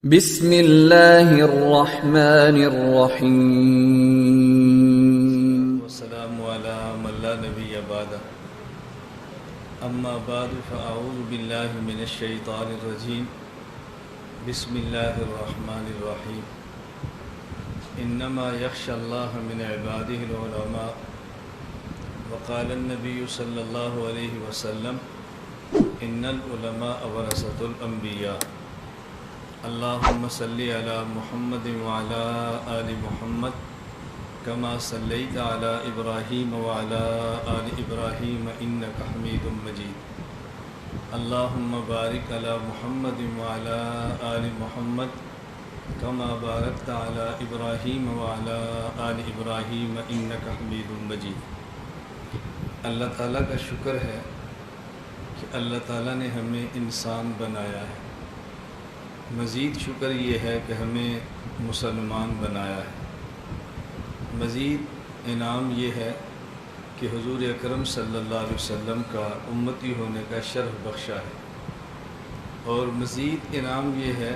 بسم اللہ الرحمن الرحیم والسلام علی من لا نبی بعد اما بعد فاعوذ باللہ من الشیطان الرجیم بسم اللہ الرحمن الرحیم انما یخشى اللہ من عباده العلماء وقال النبی صلی اللہ علیہ وسلم ان العلماء ورثۃ الانبیاء اللہم صلی علی محمد وعلی آل محمد کما صلیت علی ابراہیم وعلی آل ابراہیم انک حمید مجید اللہم بارک علی محمد وعلی آل محمد کما بارکت علی ابراہیم وعلی آل ابراہیم انک حمید مجید۔ اللہ تعالیٰ کا شکر ہے کہ اللہ تعالیٰ نے ہمیں انسان بنایا ہے۔ مزید شکر یہ ہے کہ ہمیں مسلمان بنایا ہے۔ مزید انعام یہ ہے کہ حضور اکرم صلی اللہ علیہ وسلم کا امتی ہونے کا شرف بخشا ہے، اور مزید انعام یہ ہے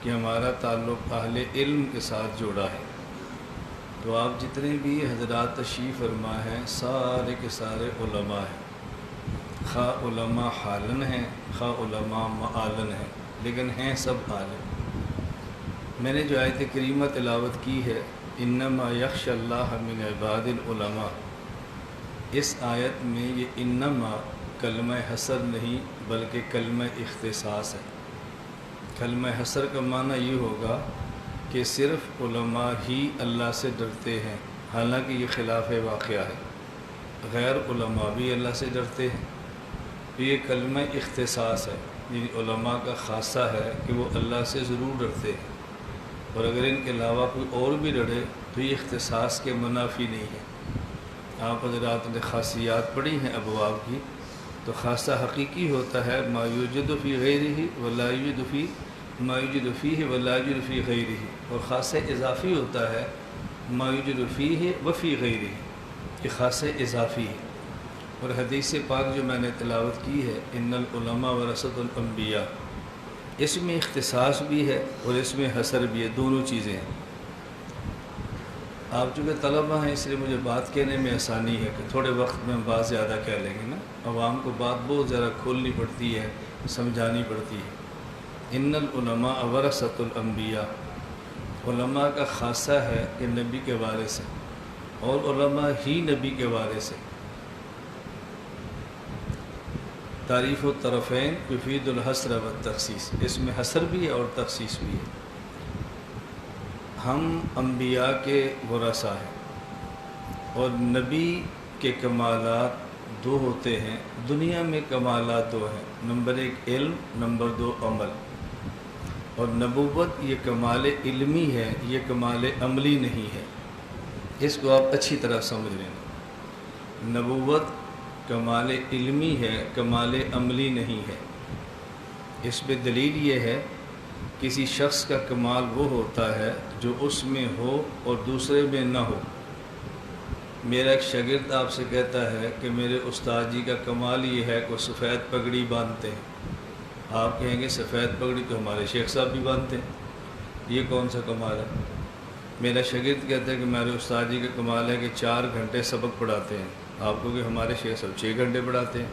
کہ ہمارا تعلق اہل علم کے ساتھ جوڑا ہے۔ تو آپ جتنے بھی حضرات تشریف فرما ہیں سارے کے سارے علماء ہیں، خواہ علماء حالن ہیں خواہ علماء معالن ہیں، لیکن ہیں سب عالم۔ میں نے جو آیت کریمہ تلاوت کی ہے انما یخشى اللہ من عباد العلماء، اس آیت میں یہ انما کلمہ حصر نہیں بلکہ کلمہ اختصاص ہے۔ کلمہ حصر کا معنی یہ ہوگا کہ صرف علماء ہی اللہ سے ڈرتے ہیں، حالانکہ یہ خلاف واقعہ ہے، غیر علماء بھی اللہ سے ڈرتے ہیں۔ تو یہ کلمہ اختصاص ہے، یعنی علماء کا خاصہ ہے کہ وہ اللہ سے ضرور ڈرتے ہیں، اور اگر ان کے علاوہ کوئی اور بھی ڈرے تو یہ اختصاص کے منافی نہیں ہے۔ آپ حضرات نے خاصیات پڑھی ہیں ابواب کی، تو خاصہ حقیقی ہوتا ہے ما یوجد فی غیرہ ولا یوجد فی ما یوجد فیہ ولا یوجد فی غیرہ، اور خاصہ اضافی ہوتا ہے ما یوجد فیہ وفی غیرہ، یہ خاصہ اضافی ہے۔ اور حدیث پاک جو میں نے تلاوت کی ہے ان العلماء ورثۃ الانبیاء، اس میں اختصاص بھی ہے اور اس میں حصر بھی ہے، دونوں چیزیں ہیں۔ آپ چونکہ طلبہ ہیں اس لیے مجھے بات کہنے میں آسانی ہے کہ تھوڑے وقت میں بات زیادہ کہہ لیں گے نا، عوام کو بات بہت زیادہ کھولنی پڑتی ہے، سمجھانی پڑتی ہے۔ ان العلماء ورثۃ الانبیاء، علماء کا خاصہ ہے کہ نبی کے وارث ہیں، اور علماء ہی نبی کے وارث ہیں۔ تعریف الطرفین یفید الحصر والتخصیص، اس میں حصر بھی ہے اور تخصیص بھی ہے۔ ہم انبیاء کے ورثہ ہیں، اور نبی کے کمالات دو ہوتے ہیں، دنیا میں کمالات دو ہیں، نمبر 1 علم، نمبر 2 عمل۔ اور نبوت یہ کمال علمی ہے، یہ کمال عملی نہیں ہے، اس کو آپ اچھی طرح سمجھ لیں۔ نبوت کمال علمی ہے، کمال عملی نہیں ہے۔ اس پہ دلیل یہ ہے کسی شخص کا کمال وہ ہوتا ہے جو اس میں ہو اور دوسرے میں نہ ہو۔ میرا ایک شاگرد آپ سے کہتا ہے کہ میرے استاد جی کا کمال یہ ہے کہ وہ سفید پگڑی باندھتے ہیں۔ آپ کہیں گے سفید پگڑی تو ہمارے شیخ صاحب بھی باندھتے ہیں، یہ کون سا کمال ہے؟ میرا شاگرد کہتا ہے کہ میرے استاد جی کا کمال ہے کہ 4 گھنٹے سبق پڑھاتے ہیں، آپ کو کہ ہمارے شیخ صاحب 6 گھنٹے پڑھاتے ہیں،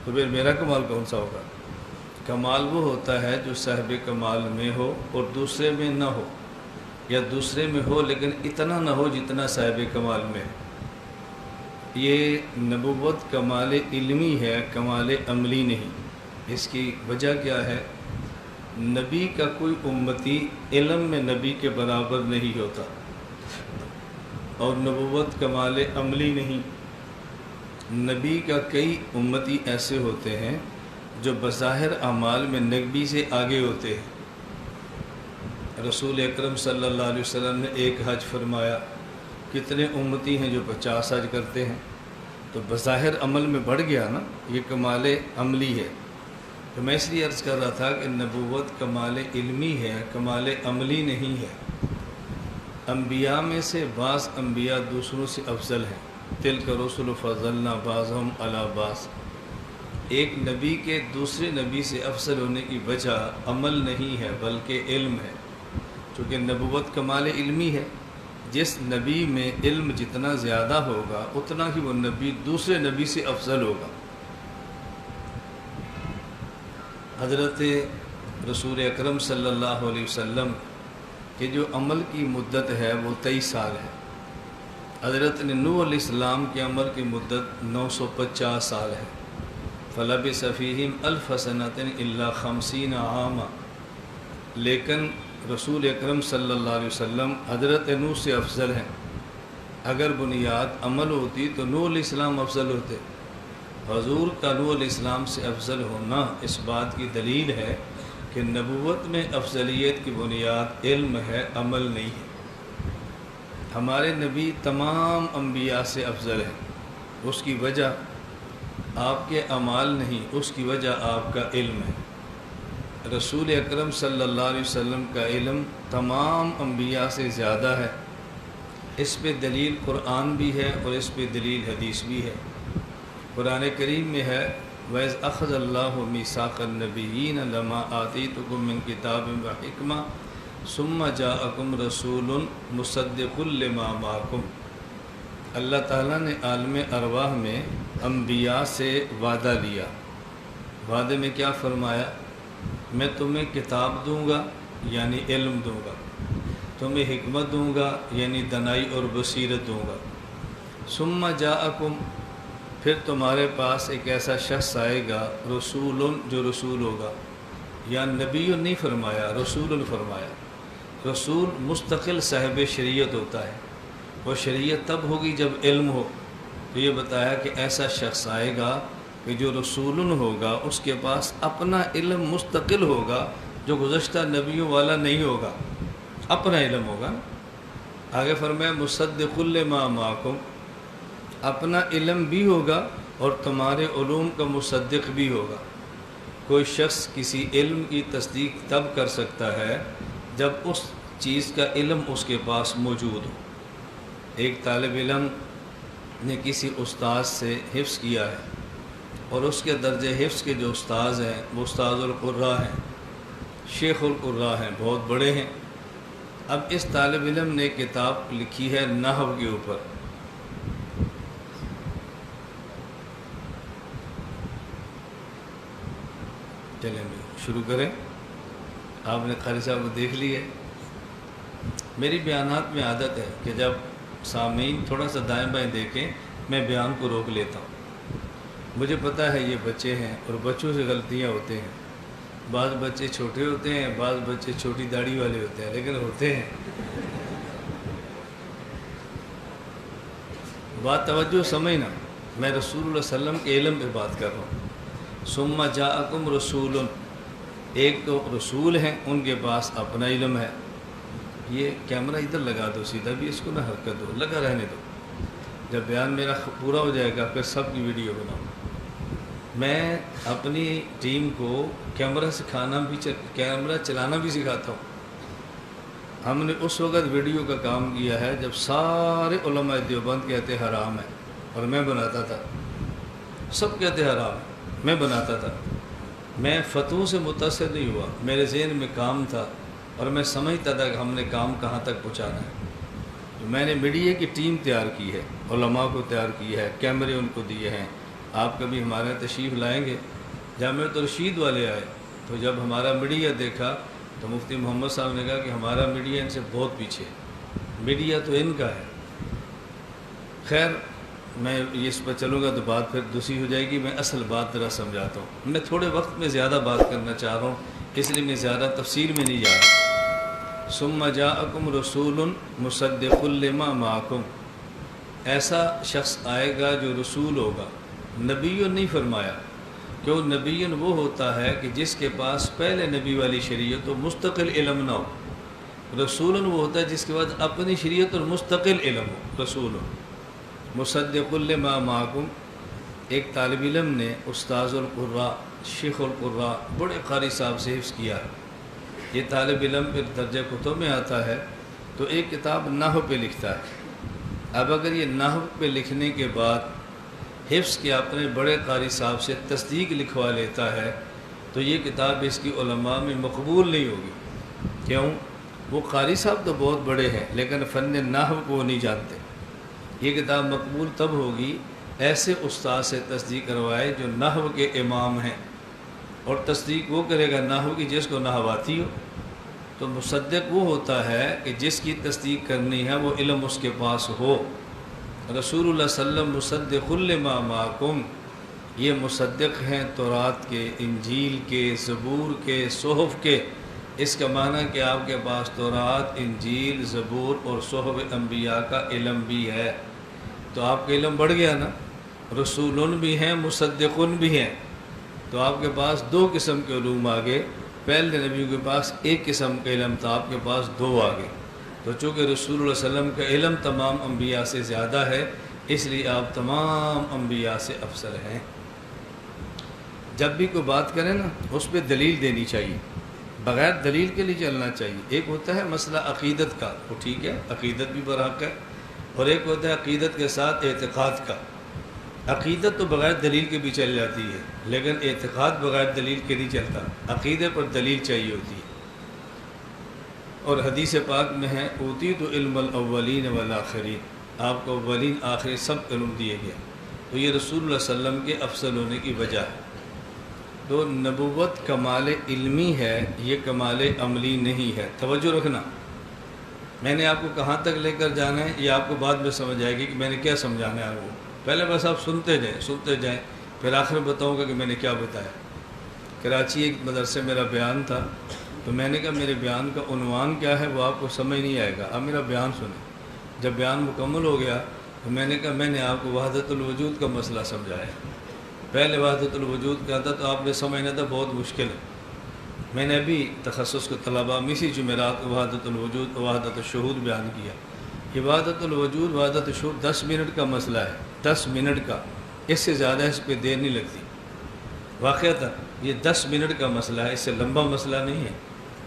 تو پھر میرا کمال کون سا ہوگا؟ کمال وہ ہوتا ہے جو صاحب کمال میں ہو اور دوسرے میں نہ ہو، یا دوسرے میں ہو لیکن اتنا نہ ہو جتنا صاحب کمال میں ہے۔ یہ نبوت کمال علمی ہے، کمال عملی نہیں۔ اس کی وجہ کیا ہے؟ نبی کا کوئی امتی علم میں نبی کے برابر نہیں ہوتا، اور نبوت کمال عملی نہیں۔ نبی کا کئی امتی ایسے ہوتے ہیں جو بظاہر اعمال میں نبی سے آگے ہوتے ہیں۔ رسول اکرم صلی اللہ علیہ وسلم نے ایک حج فرمایا، کتنے امتی ہیں جو 50 حج کرتے ہیں؟ تو بظاہر عمل میں بڑھ گیا نا، یہ کمال عملی ہے۔ تو میں اس لیے عرض کر رہا تھا کہ نبوت کمال علمی ہے، کمال عملی نہیں ہے۔ انبیاء میں سے بعض انبیاء دوسروں سے افضل ہیں، تلک رسل فضلنا بعضهم علی بعض۔ ایک نبی کے دوسرے نبی سے افضل ہونے کی وجہ عمل نہیں ہے بلکہ علم ہے، چونکہ نبوت کمال علمی ہے۔ جس نبی میں علم جتنا زیادہ ہوگا اتنا ہی وہ نبی دوسرے نبی سے افضل ہوگا۔ حضرت رسول اکرم صلی اللہ علیہ وسلم کہ جو عمل کی مدت ہے وہ 23 سال ہے۔ حضرت نوح علیہ السلام کے عمل کی مدت 950 سال ہے۔ فلبث فیہم 1000 سنۃ الا 50 عاما، لیکن رسول اکرم صلی اللہ علیہ وسلم حضرت نوح سے افضل ہیں۔ اگر بنیاد عمل ہوتی تو نوح علیہ السلام افضل ہوتے۔ حضور کا نوح علیہ السلام سے افضل ہونا اس بات کی دلیل ہے کہ نبوت میں افضلیت کی بنیاد علم ہے، عمل نہیں ہے۔ ہمارے نبی تمام انبیاء سے افضل ہیں، اس کی وجہ آپ کے اعمال نہیں، اس کی وجہ آپ کا علم ہے۔ رسول اکرم صلی اللہ علیہ وسلم کا علم تمام انبیاء سے زیادہ ہے۔ اس پہ دلیل قرآن بھی ہے اور اس پہ دلیل حدیث بھی ہے۔ قرآن کریم میں ہے وَإِذْ أَخَذَ اللَّهُ مِيثَاقَ النَّبِيِّينَ لَمَا آتَيْتُكُم مِّن كِتَابٍ وَحِكْمَةٍ ثُمَّ جَاءَكُمْ رَسُولٌ مُصَدِّقٌ لِّمَا مَعَكُمْ۔ اللہ تعالیٰ نے عالم ارواح میں انبیاء سے وعدہ لیا۔ وعدے میں کیا فرمایا؟ میں تمہیں کتاب دوں گا یعنی علم دوں گا، تمہیں حکمت دوں گا یعنی دانائی اور بصیرت دوں گا۔ ثم جاءکم، پھر تمہارے پاس ایک ایسا شخص آئے گا، رسول، جو رسول ہوگا، یا نبی نہیں فرمایا، رسول فرمایا۔ رسول مستقل صاحب شریعت ہوتا ہے، وہ شریعت تب ہوگی جب علم ہو۔ تو یہ بتایا کہ ایسا شخص آئے گا کہ جو رسول ہوگا، اس کے پاس اپنا علم مستقل ہوگا، جو گزشتہ نبیوں والا نہیں ہوگا، اپنا علم ہوگا۔ آگے فرمایا مصدق لما معکم، اپنا علم بھی ہوگا اور تمہارے علوم کا مصدق بھی ہوگا۔ کوئی شخص کسی علم کی تصدیق تب کر سکتا ہے جب اس چیز کا علم اس کے پاس موجود ہو۔ ایک طالب علم نے کسی استاد سے حفظ کیا ہے اور اس کے درجہ حفظ کے جو استاذ ہیں وہ استاذ القراء ہیں، شیخ القراء ہیں، بہت بڑے ہیں۔ اب اس طالب علم نے کتاب لکھی ہے نحو کے اوپر۔ چلیں شروع کریں۔ آپ نے قاری صاحب کو دیکھ لی ہے۔ میری بیانات میں عادت ہے کہ جب سامعین تھوڑا سا دائیں بائیں دیکھیں میں بیان کو روک لیتا ہوں۔ مجھے پتہ ہے یہ بچے ہیں اور بچوں سے غلطیاں ہوتے ہیں۔ بعض بچے چھوٹے ہوتے ہیں، بعض بچے چھوٹی داڑھی والے ہوتے ہیں، لیکن ہوتے ہیں۔ بات توجہ سمجھنا، میں رسول اللہ صلی اللہ علیہ وسلم کے علم پہ بات کر رہا ہوں۔ ثم جاءکم رسول، ایک تو رسول ہیں، ان کے پاس اپنا علم ہے۔ یہ کیمرہ ادھر لگا دو، سیدھا بھی اس کو نہ حرکت دو، لگا رہنے دو۔ جب بیان میرا پورا ہو جائے گا پھر سب کی ویڈیو بناؤں۔ میں اپنی ٹیم کو کیمرہ چلانا بھی سکھاتا ہوں۔ ہم نے اس وقت ویڈیو کا کام کیا ہے جب سارے علماء دیوبند کہتے حرام ہے اور میں بناتا تھا۔ سب کہتے حرام ہے، میں بناتا تھا۔ میں فتووں سے متاثر نہیں ہوا، میرے ذہن میں کام تھا اور میں سمجھتا تھا کہ ہم نے کام کہاں تک پہنچانا ہے۔ تو میں نے میڈیا کی ٹیم تیار کی ہے، علماء کو تیار کی ہے، کیمرے ان کو دیے ہیں۔ آپ کبھی ہمارے تشریف لائیں گے۔ جامعۃ الرشید والے آئے تو جب ہمارا میڈیا دیکھا تو مفتی محمد صاحب نے کہا کہ ہمارا میڈیا ان سے بہت پیچھے ہے، میڈیا تو ان کا ہے۔ خیر میں اس پر چلوں گا تو بات پھر دوسری ہو جائے گی۔ میں اصل بات ذرا سمجھاتا ہوں۔ میں تھوڑے وقت میں زیادہ بات کرنا چاہ رہا ہوں، اس لیے میں زیادہ تفصیل میں نہیں جا رہا۔ ثم جاءکم رسول مصدق لما معکم، ایسا شخص آئے گا جو رسول ہوگا۔ نبی نہیں فرمایا، کیوں؟ نبی وہ ہوتا ہے کہ جس کے پاس پہلے نبی والی شریعت و مستقل علم نہ ہو۔ رسول وہ ہوتا ہے جس کے بعد اپنی شریعت اور مستقل علم ہو، رسول۔ مصدق لما معکم، ایک طالب علم نے استاذ القراء، شیخ القراء، بڑے قاری صاحب سے حفظ کیا ہے۔ یہ طالب علم پھر درجہ کتب میں آتا ہے تو ایک کتاب نحو پہ لکھتا ہے۔ اب اگر یہ نحو پہ لکھنے کے بعد حفظ کے اپنے بڑے قاری صاحب سے تصدیق لکھوا لیتا ہے تو یہ کتاب اس کی علماء میں مقبول نہیں ہوگی۔ کیوں؟ وہ قاری صاحب تو بہت بڑے ہیں لیکن فن نحو کو وہ نہیں جانتے۔ یہ کتاب مقبول تب ہوگی ایسے استاد سے تصدیق کروائے جو نحو کے امام ہیں، اور تصدیق وہ کرے گا نحو کی جس کو نحو آتی ہو۔ تو مصدق وہ ہوتا ہے کہ جس کی تصدیق کرنی ہے وہ علم اس کے پاس ہو۔ رسول اللہ صلی اللہ علیہ وسلم مصدق لما معکم، یہ مصدق ہیں تورات کے، انجیل کے، زبور کے، صحف کے۔ اس کا معنی کہ آپ کے پاس تورات، انجیل، زبور اور صحف انبیاء کا علم بھی ہے، تو آپ کا علم بڑھ گیا نا۔ رسولن بھی ہیں، مصدقن بھی ہیں، تو آپ کے پاس دو قسم کے علوم آگے۔ پہلے نبی کے پاس ایک قسم کا علم تھا، آپ کے پاس دو آگے۔ تو چونکہ رسول اللہ صلی اللہ علیہ وسلم کا علم تمام انبیاء سے زیادہ ہے، اس لیے آپ تمام انبیاء سے افضل ہیں۔ جب بھی کوئی بات کریں نا اس پہ دلیل دینی چاہیے، بغیر دلیل کے لیے چلنا چاہیے۔ ایک ہوتا ہے مسئلہ عقیدت کا، وہ ٹھیک ہے، عقیدت بھی برحق ہے، اور ایک ہوتا ہے عقیدت کے ساتھ اعتقاد کا۔ عقیدت تو بغیر دلیل کے بھی چل جاتی ہے، لیکن اعتقاد بغیر دلیل کے نہیں چلتا، عقیدے پر دلیل چاہیے ہوتی ہے۔ اور حدیث پاک میں ہے اوتیت علم الاولین والآخرین، آپ کو اولین آخری سب علم دیے گئے، تو یہ رسول اللہ صلی اللہ علیہ وسلم کے افضل ہونے کی وجہ ہے۔ تو نبوت کمال علمی ہے، یہ کمال عملی نہیں ہے۔ توجہ رکھنا، میں نے آپ کو کہاں تک لے کر جانا ہے یہ آپ کو بعد میں سمجھ آئے گی کہ میں نے کیا سمجھانا ہے وہ۔ پہلے بس آپ سنتے جائیں، پھر آخر بتاؤں گا کہ میں نے کیا بتایا۔ کراچی ایک مدرسے میرا بیان تھا، تو میں نے کہا میرے بیان کا عنوان کیا ہے وہ آپ کو سمجھ نہیں آئے گا، اب میرا بیان سنیں۔ جب بیان مکمل ہو گیا تو میں نے کہا میں نے آپ کو وحدت الوجود کا مسئلہ سمجھایا۔ پہلے وحدت الوجود کا تھا تو آپ نے سمجھنا تھا بہت مشکل ہے۔ میں نے ابھی تخصص کے طلباء میں اسی جمعرات کو وحدت الوجود اور وحدت الشہود بیان کیا۔ یہ وحدت الوجود وحدت الشہود 10 منٹ کا مسئلہ ہے، 10 منٹ کا، اس سے زیادہ اس پہ دیر نہیں لگتی۔ واقعتاً یہ 10 منٹ کا مسئلہ ہے، اس سے لمبا مسئلہ نہیں ہے،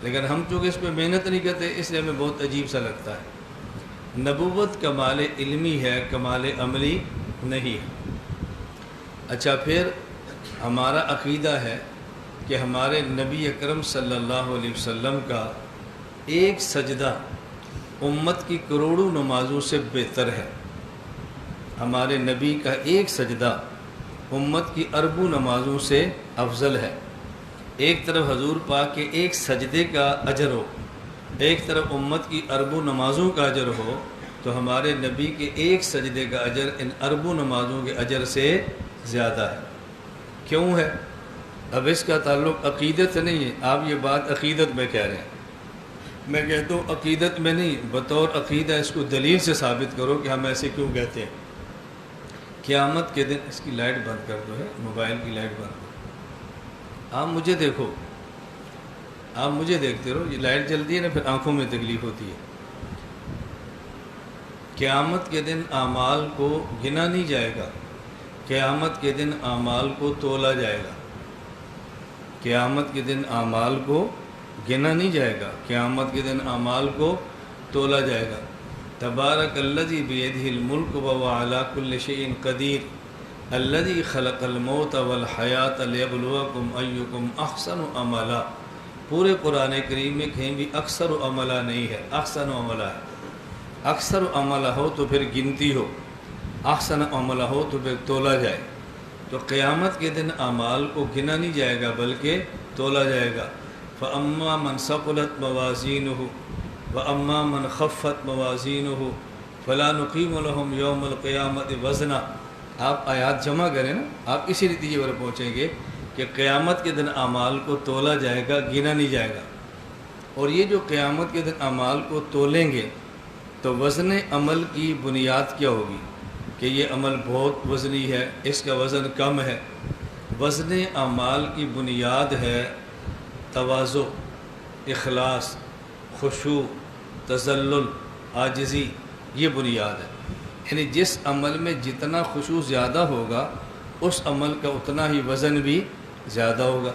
لیکن ہم چونکہ اس پہ محنت نہیں کرتے اس لیے ہمیں بہت عجیب سا لگتا ہے۔ نبوت کمال علمی ہے، کمال عملی نہیں ہے۔ اچھا، پھر ہمارا عقیدہ ہے کہ ہمارے نبی اکرم صلی اللہ علیہ وسلم کا ایک سجدہ امت کی کروڑوں نمازوں سے بہتر ہے۔ ہمارے نبی کا ایک سجدہ امت کی اربوں نمازوں سے افضل ہے۔ ایک طرف حضور پاک کے ایک سجدے کا اجر ہو، ایک طرف امت کی اربوں نمازوں کا اجر ہو، تو ہمارے نبی کے ایک سجدے کا اجر ان اربوں نمازوں کے اجر سے زیادہ ہے۔ کیوں ہے؟ اب اس کا تعلق عقیدت سے نہیں ہے، آپ یہ بات عقیدت میں کہہ رہے ہیں، میں کہتا ہوں عقیدت میں نہیں، بطور عقیدہ اس کو دلیل سے ثابت کرو کہ ہم ایسے کیوں کہتے ہیں۔ قیامت کے دن، اس کی لائٹ بند کر دو، ہے موبائل کی لائٹ بند کرو، آپ مجھے دیکھو، آپ مجھے دیکھتے رہو، یہ لائٹ جلتی ہے نا پھر آنکھوں میں تکلیف ہوتی ہے۔ قیامت کے دن اعمال کو گنا نہیں جائے گا، قیامت کے دن اعمال کو تولا جائے گا۔ قیامت کے دن اعمال کو گنا نہیں جائے گا، قیامت کے دن اعمال کو تولا جائے گا۔ تبارک الذی بیدہ الملک وهو علی کل شیء قدیر الذی خلق الموت والحیاۃ لیبلوکم ایکم احسن عملا۔ پورے قرآن کریم میں کہیں بھی اکثر عملہ نہیں ہے، احسن عملہ ہے۔ اکثر عملہ ہو تو پھر گنتی ہو، احسن عملہ ہو تو پھر تولا جائے۔ تو قیامت کے دن اعمال کو گنا نہیں جائے گا بلکہ تولا جائے گا۔ فَأَمَّا مَنْ ثَقُلَتْ مَوَازِينُهُ وَأَمَّا مَنْ خَفَّتْ مَوَازِينُهُ فَلَا نُقِيمُ لَهُمْ يَوْمَ الْقِيَامَةِ وَزْنًا۔ آپ آیات جمع کریں نا، آپ اسی نتیجے پر پہنچیں گے کہ قیامت کے دن اعمال کو تولا جائے گا، گنا نہیں جائے گا۔ اور یہ جو قیامت کے دن اعمال کو تولیں گے تو وزن عمل کی بنیاد کیا ہوگی کہ یہ عمل بہت وزنی ہے، اس کا وزن کم ہے۔ وزن اعمال کی بنیاد ہے تواضع، اخلاص، خشوع، تذلل، عاجزی، یہ بنیاد ہے۔ یعنی جس عمل میں جتنا خشوع زیادہ ہوگا اس عمل کا اتنا ہی وزن بھی زیادہ ہوگا۔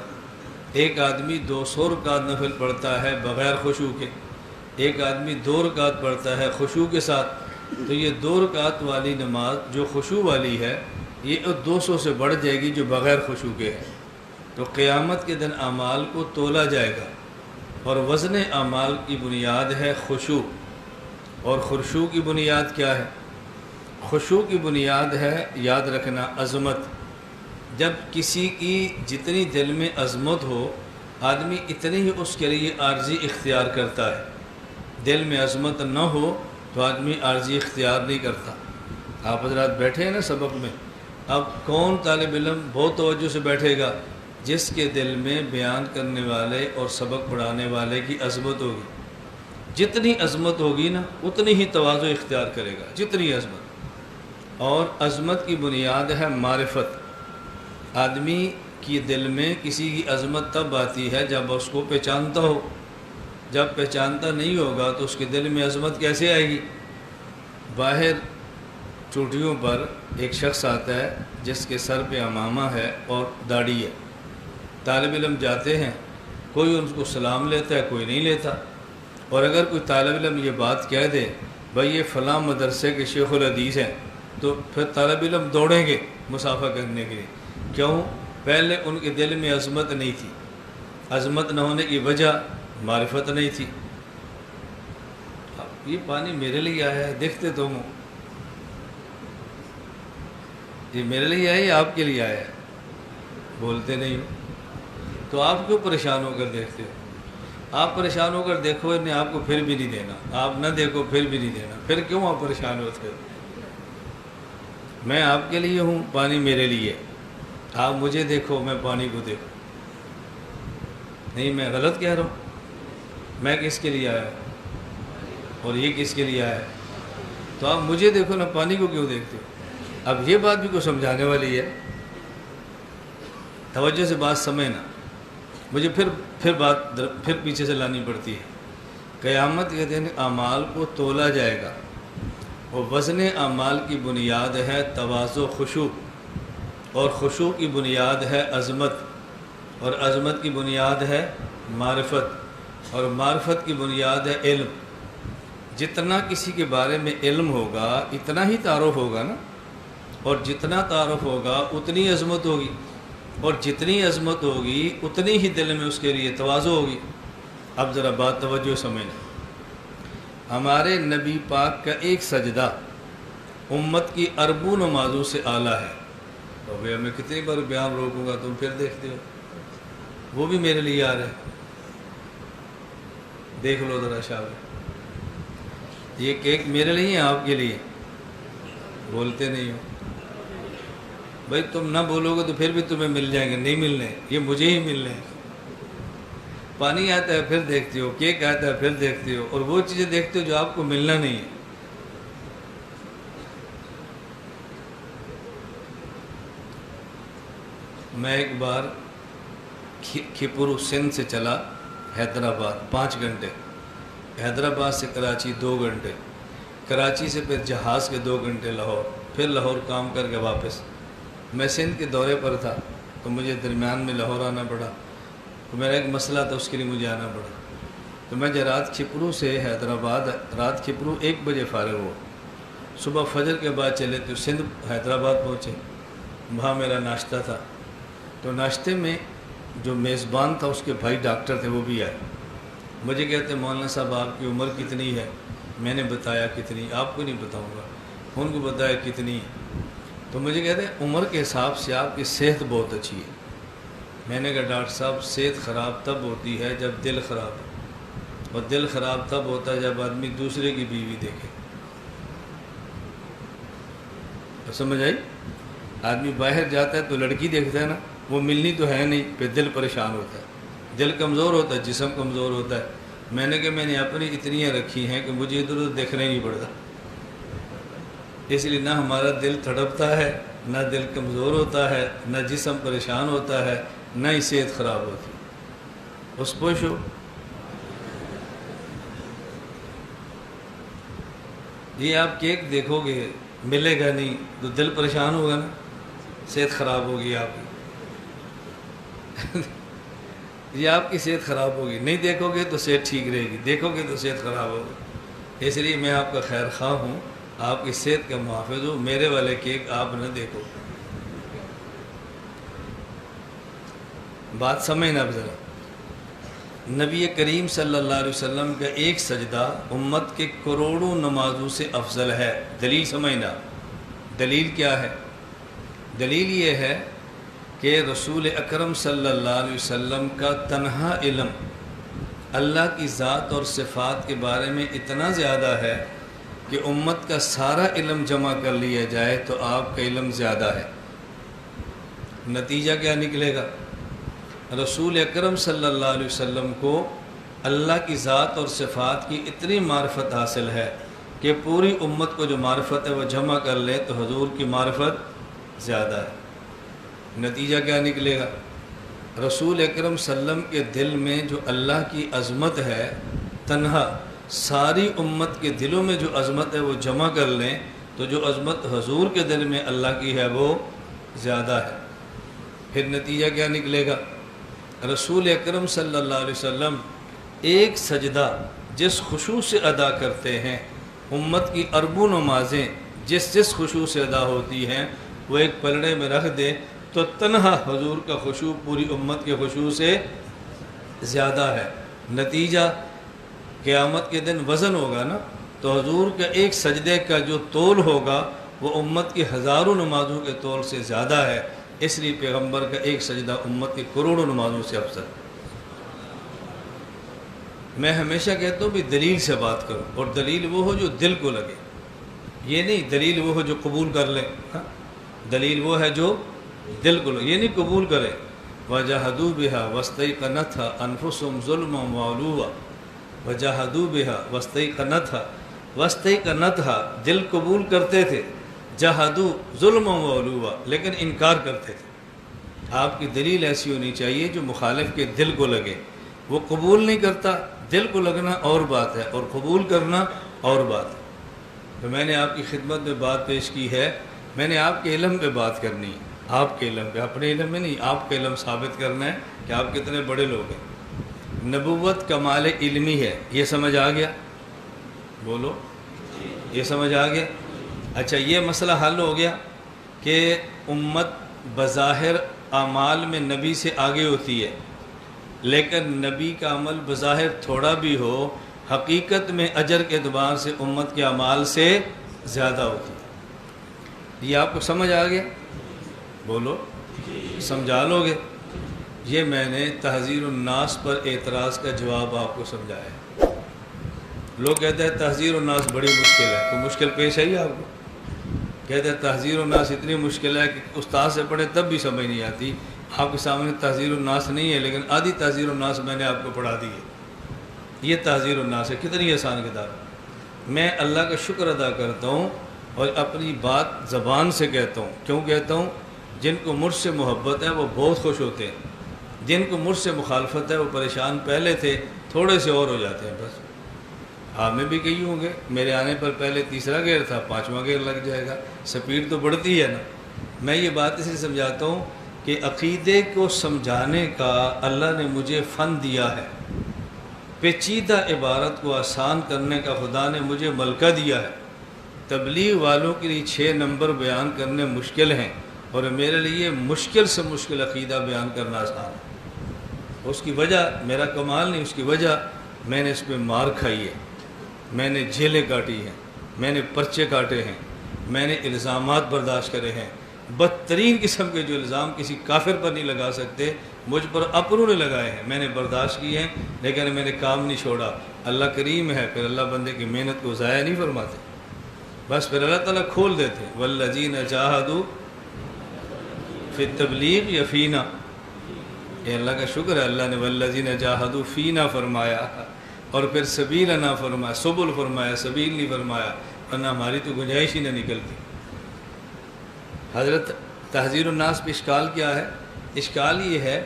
ایک آدمی 200 رکعت نفل پڑھتا ہے بغیر خشوع کے، ایک آدمی 2 رکعت پڑھتا ہے خشوع کے ساتھ، تو یہ 2 رکعت والی نماز جو خشوع والی ہے یہ 200 سے بڑھ جائے گی جو بغیر خشوع کے ہے۔ تو قیامت کے دن اعمال کو تولا جائے گا، اور وزن اعمال کی بنیاد ہے خشوع۔ اور خشوع کی بنیاد کیا ہے؟ خشوع کی بنیاد ہے، یاد رکھنا، عظمت۔ جب کسی کی جتنی دل میں عظمت ہو، آدمی اتنی ہی اس کے لیے عارضی اختیار کرتا ہے۔ دل میں عظمت نہ ہو تو آدمی عارضی اختیار نہیں کرتا۔ آپ حضرات بیٹھے ہیں نا سبق میں، اب کون طالب علم بہت توجہ سے بیٹھے گا؟ جس کے دل میں بیان کرنے والے اور سبق پڑھانے والے کی عظمت ہوگی۔ جتنی عظمت ہوگی نا اتنی ہی تواضع اختیار کرے گا، جتنی عظمت۔ اور عظمت کی بنیاد ہے معرفت۔ آدمی کی دل میں کسی کی عظمت تب آتی ہے جب اس کو پہچانتا ہو۔ جب پہچانتا نہیں ہوگا تو اس کے دل میں عظمت کیسے آئے گی؟ باہر چوٹیوں پر ایک شخص آتا ہے جس کے سر پہ عمامہ ہے اور داڑھی ہے۔ طالب علم جاتے ہیں، کوئی ان کو سلام لیتا ہے، کوئی نہیں لیتا۔ اور اگر کوئی طالب علم یہ بات کہہ دے بھائی یہ فلاں مدرسے کے شیخ الحدیث ہیں، تو پھر طالب علم دوڑیں گے مصافحہ کرنے کے لیے۔ کیوں؟ پہلے ان کے دل میں عظمت نہیں تھی۔ عظمت نہ ہونے کی وجہ معرفت نہیں تھی۔ اب یہ پانی میرے لیے آیا ہے، دیکھتے تم ہو، یہ میرے لیے آیا ہے یا آپ کے لیے آیا ہے؟ بولتے نہیں ہو تو آپ کیوں پریشان ہو کر دیکھتے ہو؟ آپ پریشان ہو کر دیکھو انہیں آپ کو پھر بھی نہیں دینا، آپ نہ دیکھو پھر بھی نہیں دینا، پھر کیوں آپ پریشان ہوتے ہو؟ میں آپ کے لیے ہوں، پانی میرے لیے، آپ مجھے دیکھو، میں پانی کو دیکھوں۔ نہیں، میں غلط کہہ رہا ہوں؟ میں کس کے لیے آیا ہوں اور یہ کس کے لیے آیا ہے؟ تو آپ مجھے دیکھو نا، پانی کو کیوں دیکھتے ہو؟ اب یہ بات بھی کوئی سمجھانے والی ہے؟ توجہ سے بات سمجھنا، مجھے پھر پیچھے سے لانی پڑتی ہے۔ قیامت کے دن اعمال کو تولا جائے گا، اور وزن اعمال کی بنیاد ہے تواضع، خشوع، اور خشوع کی بنیاد ہے عظمت، اور عظمت کی بنیاد ہے معرفت، اور معرفت کی بنیاد ہے علم۔ جتنا کسی کے بارے میں علم ہوگا اتنا ہی تعارف ہوگا نا، اور جتنا تعارف ہوگا اتنی عظمت ہوگی، اور جتنی عظمت ہوگی اتنی ہی دل میں اس کے لیے تواضع ہوگی۔ اب ذرا بات توجہ سمجھنا، ہمارے نبی پاک کا ایک سجدہ امت کی اربوں نمازوں سے اعلیٰ ہے۔ تو بھئی میں کتنی بار بیان روکوں گا، تم پھر دیکھتے ہو، وہ بھی میرے لیے آ رہے ہیں۔ دیکھ لو ذرا شاہ، یہ کیک میرے لیے ہے آپ کے لیے؟ بولتے نہیں ہو بھائی، تم نہ بولو گے تو پھر بھی تمہیں مل جائیں گے، نہیں ملنے، یہ مجھے ہی ملنے ہیں۔ پانی آتا ہے پھر دیکھتے ہو، کیک آتا ہے پھر دیکھتے ہو، اور وہ چیزیں دیکھتے ہو جو آپ کو ملنا نہیں ہے۔ میں ایک بار کھپرو سندھ سے چلا حیدرآباد 5 گھنٹے، حیدرآباد سے کراچی 2 گھنٹے، کراچی سے پھر جہاز کے 2 گھنٹے لاہور، پھر لاہور کام کر کے واپس۔ میں سندھ کے دورے پر تھا تو مجھے درمیان میں لاہور آنا پڑا، تو میرا ایک مسئلہ تھا، اس کے لیے مجھے آنا پڑا۔ تو میں جب رات کھپرو سے حیدرآباد، رات کھپرو 1 بجے فارغ ہوا، صبح فجر کے بعد چلے تو سندھ حیدرآباد پہنچے، وہاں میرا ناشتہ تھا۔ تو ناشتے میں جو میزبان تھا اس کے بھائی ڈاکٹر تھے، وہ بھی آئے۔ مجھے کہتے مولانا صاحب آپ کی عمر کتنی ہے؟ میں نے بتایا کتنی، آپ کو نہیں بتاؤں گا، ان کو بتایا کتنی۔ تو مجھے کہتے ہیں عمر کے حساب سے آپ کی صحت بہت اچھی ہے۔ میں نے کہا ڈاکٹر صاحب صحت خراب تب ہوتی ہے جب دل خراب ہو، اور دل خراب تب ہوتا ہے جب آدمی دوسرے کی بیوی دیکھے۔ تو سمجھ آئی؟ آدمی باہر جاتا ہے تو لڑکی دیکھتا ہے نا، وہ ملنی تو ہے نہیں، پھر دل پریشان ہوتا ہے، دل کمزور ہوتا ہے، جسم کمزور ہوتا ہے۔ میں نے کہا میں نے اپنی اتنی رکھی ہیں کہ مجھے ادھر ادھر دیکھنا ہی نہیں پڑتا، اس لیے نہ ہمارا دل تڑپتا ہے، نہ دل کمزور ہوتا ہے، نہ جسم پریشان ہوتا ہے، نہ ہی صحت خراب ہوتی۔ اس پوچھو یہ آپ کیک دیکھو گے ملے گا نہیں تو دل پریشان ہوگا نا، صحت خراب ہوگی آپ کی۔ یہ آپ کی صحت خراب ہوگی، نہیں دیکھو گے تو صحت ٹھیک رہے گی، دیکھو گے تو صحت خراب ہوگی۔ اس لیے میں آپ کا خیر خواہ ہوں، آپ کی صحت کا محافظ ہوں، میرے والے کیک آپ نہ دیکھو۔ بات سمجھنا اب ذرا، نبی کریم صلی اللہ علیہ وسلم کا ایک سجدہ امت کے کروڑوں نمازوں سے افضل ہے۔ دلیل سمجھنا، دلیل کیا ہے؟ دلیل یہ ہے کہ رسول اکرم صلی اللہ علیہ وسلم کا تنہا علم اللہ کی ذات اور صفات کے بارے میں اتنا زیادہ ہے کہ امت کا سارا علم جمع کر لیا جائے تو آپ کا علم زیادہ ہے۔ نتیجہ کیا نکلے گا؟ رسول اکرم صلی اللہ علیہ وسلم کو اللہ کی ذات اور صفات کی اتنی معرفت حاصل ہے کہ پوری امت کو جو معرفت ہے وہ جمع کر لے تو حضور کی معرفت زیادہ ہے۔ نتیجہ کیا نکلے گا؟ رسول اکرم صلی اللہ علیہ وسلم کے دل میں جو اللہ کی عظمت ہے، تنہا ساری امت کے دلوں میں جو عظمت ہے وہ جمع کر لیں تو جو عظمت حضور کے دل میں اللہ کی ہے وہ زیادہ ہے۔ پھر نتیجہ کیا نکلے گا؟ رسول اکرم صلی اللہ علیہ وسلم ایک سجدہ جس خشوع سے ادا کرتے ہیں، امت کی اربوں نمازیں جس خشوع سے ادا ہوتی ہیں وہ ایک پلڑے میں رکھ دے تو تنہا حضور کا خشوع پوری امت کے خشوع سے زیادہ ہے۔ نتیجہ قیامت کے دن وزن ہوگا نا، تو حضور کا ایک سجدے کا جو تول ہوگا وہ امت کی ہزاروں نمازوں کے تول سے زیادہ ہے، اس لیے پیغمبر کا ایک سجدہ امت کی کروڑوں نمازوں سے افضل۔ میں ہمیشہ کہتا ہوں بھی دلیل سے بات کرو، اور دلیل وہ ہو جو دل کو لگے، یہ نہیں دلیل وہ ہو جو قبول کر لیں، دلیل وہ ہے جو دل کو لگے، یہ نہیں قبول کرے۔ وَجَحَدُوا بِهَا وَاسْتَيْقَنَتْهَا أَنفُسُهُمْ ظُلْمًا وَعُلُوًّا، وَجَحَدُوا بِهَا وَاسْتَيْقَنَتْهَا دل قبول کرتے تھے، جہدوا ظلمًا وعلوا لیکن انکار کرتے تھے۔ آپ کی دلیل ایسی ہونی چاہیے جو مخالف کے دل کو لگے، وہ قبول نہیں کرتا، دل کو لگنا اور بات ہے اور قبول کرنا اور بات ہے۔ تو میں نے آپ کی خدمت میں بات پیش کی ہے، میں نے آپ کے علم پہ بات کرنی ہے، آپ کے علم پہ، اپنے علم میں نہیں، آپ کا علم ثابت کرنا ہے کہ آپ کتنے بڑے لوگ ہیں۔ نبوت کمال علمی ہے، یہ سمجھ آ گیا؟ بولو، یہ سمجھ آ گیا؟ اچھا، یہ مسئلہ حل ہو گیا کہ امت بظاہر اعمال میں نبی سے آگے ہوتی ہے، لیکن نبی کا عمل بظاہر تھوڑا بھی ہو، حقیقت میں اجر کے اعتبار سے امت کے اعمال سے زیادہ ہوتی ہے۔ یہ آپ کو سمجھ آ گیا؟ بولو، سمجھا لو گے؟ یہ میں نے تحذیر الناس پر اعتراض کا جواب آپ کو سمجھایا ہے۔ لوگ کہتے ہیں تحذیر الناس بڑی مشکل ہے، کوئی مشکل پیش ہے آپ کو؟ کہتے ہیں تحذیر الناس اتنی مشکل ہے کہ استاد سے پڑھے تب بھی سمجھ نہیں آتی۔ آپ کے سامنے تحذیر الناس نہیں ہے، لیکن آدھی تحذیر الناس میں نے آپ کو پڑھا دی ہے۔ یہ تحذیر الناس ہے، کتنی آسان کتاب ہے۔ میں اللہ کا شکر ادا کرتا ہوں اور اپنی بات زبان سے کہتا ہوں۔ کیوں کہتا ہوں؟ جن کو مجھ سے محبت ہے وہ بہت خوش ہوتے ہیں، جن کو مجھ سے مخالفت ہے وہ پریشان پہلے تھے، تھوڑے سے اور ہو جاتے ہیں بس۔ آپ میں بھی کئی ہوں گے، میرے آنے پر پہلے تیسرا گیئر تھا، پانچواں گیئر لگ جائے گا، سپیڈ تو بڑھتی ہے نا۔ میں یہ بات اس لیے سمجھاتا ہوں کہ عقیدے کو سمجھانے کا اللہ نے مجھے فن دیا ہے، پیچیدہ عبارت کو آسان کرنے کا خدا نے مجھے ملکہ دیا ہے۔ تبلیغ والوں کے لیے 6 نمبر بیان کرنے مشکل ہیں، اور میرے لیے مشکل سے مشکل عقیدہ بیان کرنا آسان ہے۔ اس کی وجہ میرا کمال نہیں، اس کی وجہ میں نے اس پہ مار کھائی ہے، میں نے جیلیں کاٹی ہیں، میں نے پرچے کاٹے ہیں، میں نے الزامات برداشت کرے ہیں۔ بدترین قسم کے جو الزام کسی کافر پر نہیں لگا سکتے، مجھ پر اپنوں نے لگائے ہیں، میں نے برداشت کیے ہیں، لیکن میں نے کام نہیں چھوڑا۔ اللہ کریم ہے، پھر اللہ بندے کی محنت کو ضائع نہیں فرماتے، بس پھر اللہ تعالیٰ کھول دیتے۔ والذین جاہدوا فی التبلیغ یا فینا، یہ اللہ کا شکر ہے، اللہ نے والذین جاہدوا فینا فرمایا اور پھر سبیلنا فرمایا، سبل فرمایا، سبیل نہیں فرمایا، ورنہ ہماری تو گنجائش ہی نہ نکلتی۔ حضرت تحذیر الناس پہ اشکال کیا ہے؟ اشکال یہ ہے،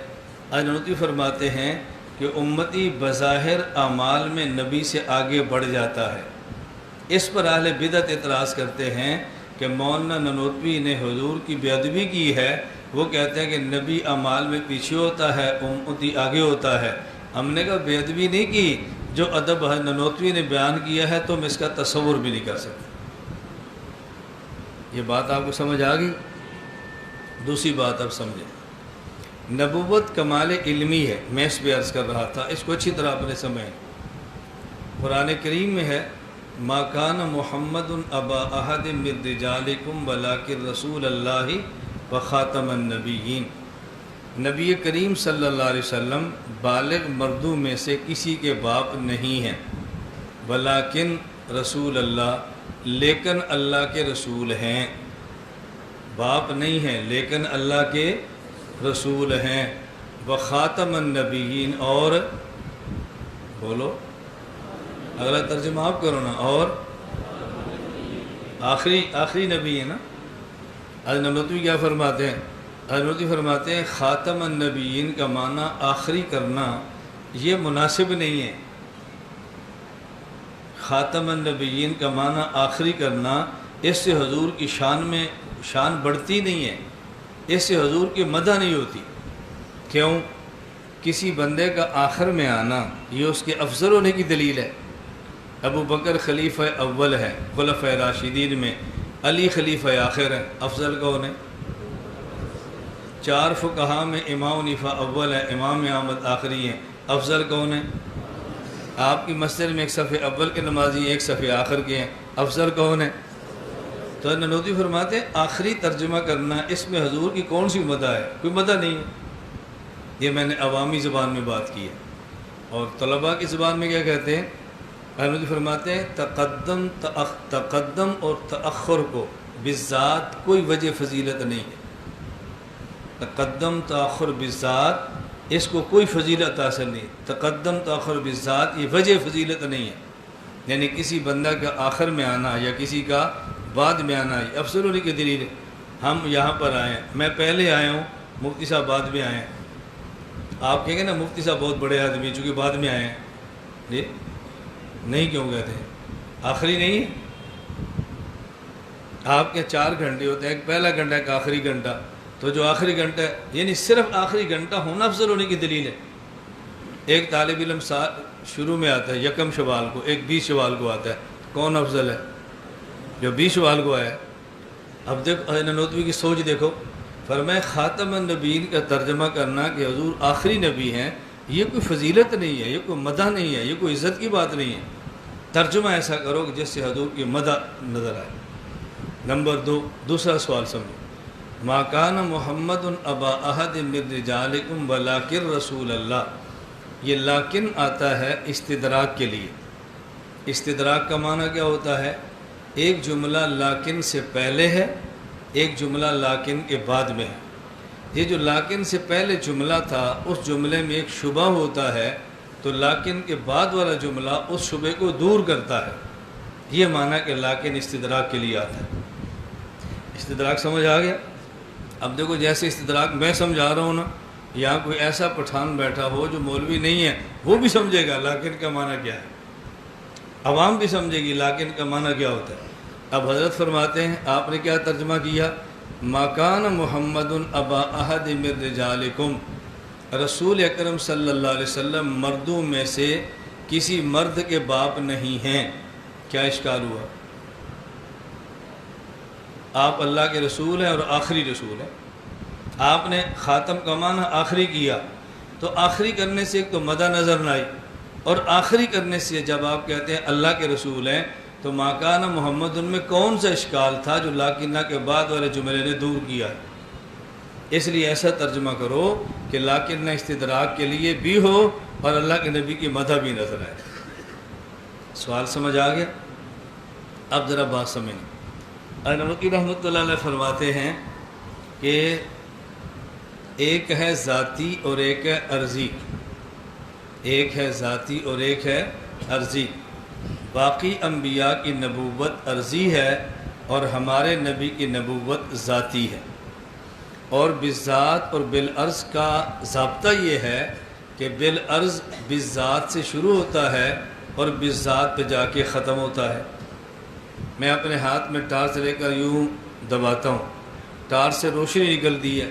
حضرت فرماتے ہیں کہ امتی بظاہر اعمال میں نبی سے آگے بڑھ جاتا ہے۔ اس پر اہل بدعت اعتراض کرتے ہیں کہ مولانا ننوتوی نے حضور کی بے ادبی کی ہے، وہ کہتے ہیں کہ نبی اعمال میں پیچھے ہوتا ہے، امتی آگے ہوتا ہے۔ ہم نے کہا بے ادبی نہیں کی، جو ادب ننوتوی نے بیان کیا ہے تو ہم اس کا تصور بھی نہیں کر سکتے۔ یہ بات آپ کو سمجھ آ گئی؟ دوسری بات اب سمجھیں، نبوت کمال علمی ہے، میں اس پہ عرض کر رہا تھا، اس کو اچھی طرح اپنے سمجھیں۔ قرآن کریم میں ہے ما کان محمد ابا احد من رجالکم ولکن رسول اللہ وخاتم النبیین، نبی کریم صلی اللہ علیہ وسلم بالغ مردوں میں سے کسی کے باپ نہیں ہیں، ولیکن رسول اللہ، لیکن اللہ کے رسول ہیں، باپ نہیں ہیں لیکن اللہ کے رسول ہیں، وخاتم النبیین، اور بولو اگلا ترجمہ آپ کرو نا، اور آخری نبی ہے نا۔ حضرت نبوی کیا فرماتے ہیں؟ حضرت نبوی فرماتے ہیں خاتم النبیین کا معنی آخری کرنا یہ مناسب نہیں ہے، خاتم النبیین کا معنی آخری کرنا، اس سے حضور کی شان بڑھتی نہیں ہے، اس سے حضور کی مدح نہیں ہوتی۔ کیوں؟ کسی بندے کا آخر میں آنا یہ اس کے افضل ہونے کی دلیل ہے۔ ابو بکر خلیفہ اول ہے خلفۂ راشدین میں، علی خلیفہ آخر ہے، افضل کون ہے؟ چار فقہا میں امام حنیفہ اول ہے، امام احمد آخری ہیں، افضل کون ہے؟ آپ کی مسجد میں ایک صف اول کے نمازی ایک صف آخر کے ہیں، افضل کون ہے؟ تو ننوتوی فرماتے ہیں آخری ترجمہ کرنا اس میں حضور کی کون سی مدح ہے؟ کوئی مدح نہیں ہے۔ یہ میں نے عوامی زبان میں بات کی ہے، اور طلباء کی زبان میں کیا کہتے ہیں؟ ننوتوی فرماتے ہیں تقدم اور تأخر کو بالذات کوئی وجہ فضیلت نہیں ہے، تقدم تأخر بالذات اس کو کوئی فضیلت حاصل نہیں، تقدم تأخر بالذات یہ وجہ فضیلت نہیں ہے، یعنی کسی بندہ کا آخر میں آنا یا کسی کا بعد میں آنا یہ افضل ہونے کی دلیل ہے۔ ہم یہاں پر آئے ہیں، میں پہلے آیا ہوں، مفتی صاحب بعد میں آئے ہیں۔ آپ کہیں گے نا مفتی صاحب بہت بڑے آدمی چونکہ بعد میں آئے ہیں، جی نہیں کیوں کہتے ہیں؟ آخری نہیں ہے؟ آپ کے 4 گھنٹے ہوتے ہیں، ایک پہلا گھنٹہ ایک آخری گھنٹہ، تو جو آخری گھنٹہ ہے یعنی صرف آخری گھنٹہ ہونا افضل ہونے کی دلیل ہے۔ ایک طالب علم شروع میں آتا ہے 1 شوال کو، ایک 20 شوال کو آتا ہے، کون افضل ہے؟ جو 20 شوال کو آیا ہے۔ اب دیکھو ننوتوی کی سوچ دیکھو، فرمائے خاتم النبیین کا ترجمہ کرنا کہ حضور آخری نبی ہیں یہ کوئی فضیلت نہیں ہے، یہ کوئی مدح نہیں ہے، یہ کوئی عزت کی بات نہیں ہے، ترجمہ ایسا کرو کہ جس سے حضور کی مدح نظر آئے۔ نمبر 2، دوسرا سوال سمجھو، ما کان محمد ابا احد من رجالکم ولکن رسول اللہ، یہ لیکن آتا ہے استدراک کے لیے۔ استدراک کا معنی کیا ہوتا ہے؟ ایک جملہ لیکن سے پہلے ہے، ایک جملہ لیکن کے بعد میں ہے۔ یہ جو لیکن سے پہلے جملہ تھا اس جملے میں ایک شبہ ہوتا ہے، تو لیکن کے بعد والا جملہ اس شبہ کو دور کرتا ہے، یہ معنی کہ لیکن استدراک کے لیے آتا ہے۔ استدراک سمجھ آ گیا؟ اب دیکھو جیسے استدراک میں سمجھا رہا ہوں نا، یہاں کوئی ایسا پٹھان بیٹھا ہو جو مولوی نہیں ہے وہ بھی سمجھے گا لیکن کا معنی کیا ہے، عوام بھی سمجھے گی لیکن کا معنی کیا ہوتا ہے۔ اب حضرت فرماتے ہیں آپ نے کیا ترجمہ کیا؟ ما کان محمد ابا احد من رجالکم، رسول اکرم صلی اللہ علیہ وسلم مردوں میں سے کسی مرد کے باپ نہیں ہیں۔ کیا اشکال ہوا؟ آپ اللہ کے رسول ہیں اور آخری رسول ہیں، آپ نے خاتم کا معنی آخری کیا، تو آخری کرنے سے ایک تو مدح نظر نہ آئی، اور آخری کرنے سے جب آپ کہتے ہیں اللہ کے رسول ہیں تو ما کان محمد ان میں کون سا اشکال تھا جو لاکنہ کے بعد والے جملے نے دور کیا ہے؟ اس لیے ایسا ترجمہ کرو کہ لاکنہ استدراک کے لیے بھی ہو اور اللہ کے نبی کی مدح بھی نظر آئے۔ سوال سمجھ آ گیا؟ اب ذرا بات سمجھیں۔ نبوی رحمۃ اللہ علیہ فرماتے ہیں کہ ایک ہے ذاتی اور ایک ہے عرضی، ایک ہے ذاتی اور ایک ہے عرضی۔ باقی انبیاء کی نبوت عرضی ہے اور ہمارے نبی کی نبوت ذاتی ہے، اور بالذات اور بالعرض کا ضابطہ یہ ہے کہ بالعرض بالذات سے شروع ہوتا ہے اور بالذات پہ جا کے ختم ہوتا ہے۔ میں اپنے ہاتھ میں ٹارچ لے کر یوں دباتا ہوں، ٹارچ سے روشنی نکلتی ہے،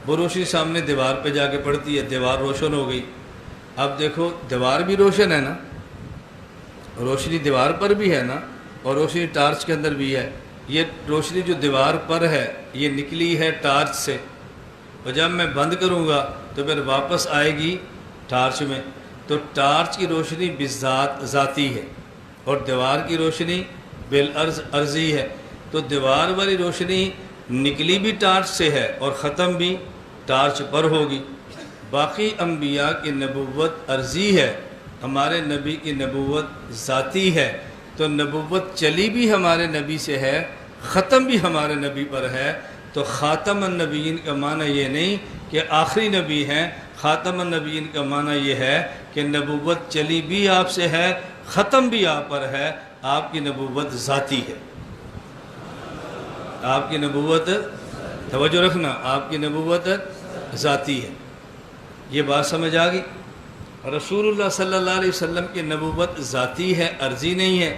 وہ روشنی سامنے دیوار پہ جا کے پڑتی ہے، دیوار روشن ہو گئی۔ اب دیکھو دیوار بھی روشن ہے نا، روشنی دیوار پر بھی ہے نا، اور روشنی ٹارچ کے اندر بھی ہے۔ یہ روشنی جو دیوار پر ہے یہ نکلی ہے ٹارچ سے، اور جب میں بند کروں گا تو پھر واپس آئے گی ٹارچ میں. تو ٹارچ کی روشنی بذات ذاتی ہے اور دیوار کی روشنی بالعرض عرضی ہے. تو دیوار والی روشنی نکلی بھی ٹارچ سے ہے اور ختم بھی ٹارچ پر ہوگی. باقی انبیاء کی نبوت عرضی ہے، ہمارے نبی کی نبوت ذاتی ہے. تو نبوت چلی بھی ہمارے نبی سے ہے، ختم بھی ہمارے نبی پر ہے. تو خاتم النبیین کا معنی یہ نہیں کہ آخری نبی ہیں، خاتم النبیین کا معنی یہ ہے کہ نبوت چلی بھی آپ سے ہے، ختم بھی آپ پر ہے. آپ کی نبوت ذاتی ہے. آپ کی نبوت، توجہ رکھنا، آپ کی نبوت ذاتی ہے. یہ بات سمجھ آ گئی؟ رسول اللہ صلی اللہ علیہ وسلم کی نبوت ذاتی ہے، عرضی نہیں ہے.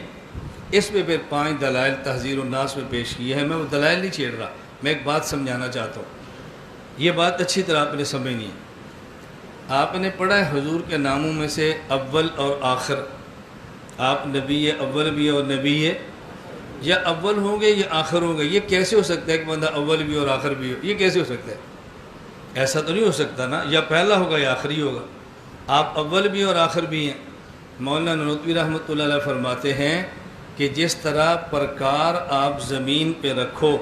اس پہ پھر 5 دلائل تحذیر الناس میں پیش کیے ہیں. میں وہ دلائل نہیں چھیڑ رہا، میں ایک بات سمجھانا چاہتا ہوں. یہ بات اچھی طرح آپ نے سمجھنی ہے. آپ نے پڑھا ہے حضور کے ناموں میں سے اول اور آخر. آپ نبی اول بھی اور نبی یا اول ہوں گے یا آخر ہوں گے. یہ کیسے ہو سکتا ہے کہ بندہ اول بھی اور آخر بھی ہو؟ یہ کیسے ہو سکتا ہے؟ ایسا تو نہیں ہو سکتا نا، یا پہلا ہوگا یا آخری ہوگا. آپ اول بھی اور آخر بھی ہیں. مولانا نانوتوی رحمۃ اللہ علیہ فرماتے ہیں کہ جس طرح پرکار آپ زمین پہ رکھو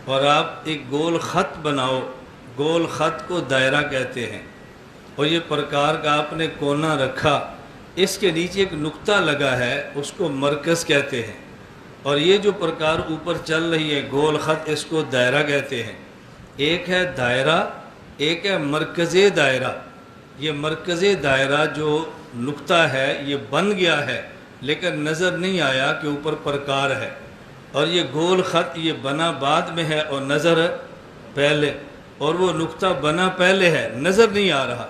اور آپ ایک گول خط بناؤ، گول خط کو دائرہ کہتے ہیں، اور یہ پرکار کا آپ نے کونا رکھا، اس کے نیچے ایک نقطہ لگا ہے، اس کو مرکز کہتے ہیں. اور یہ جو پرکار اوپر چل رہی ہے گول خط، اس کو دائرہ کہتے ہیں. ایک ہے دائرہ، ایک ہے مرکز دائرہ. یہ مرکز دائرہ جو نقطہ ہے یہ بن گیا ہے لیکن نظر نہیں آیا کہ اوپر پرکار ہے. اور یہ گول خط یہ بنا بعد میں ہے اور نظر پہلے، اور وہ نقطہ بنا پہلے ہے، نظر نہیں آ رہا.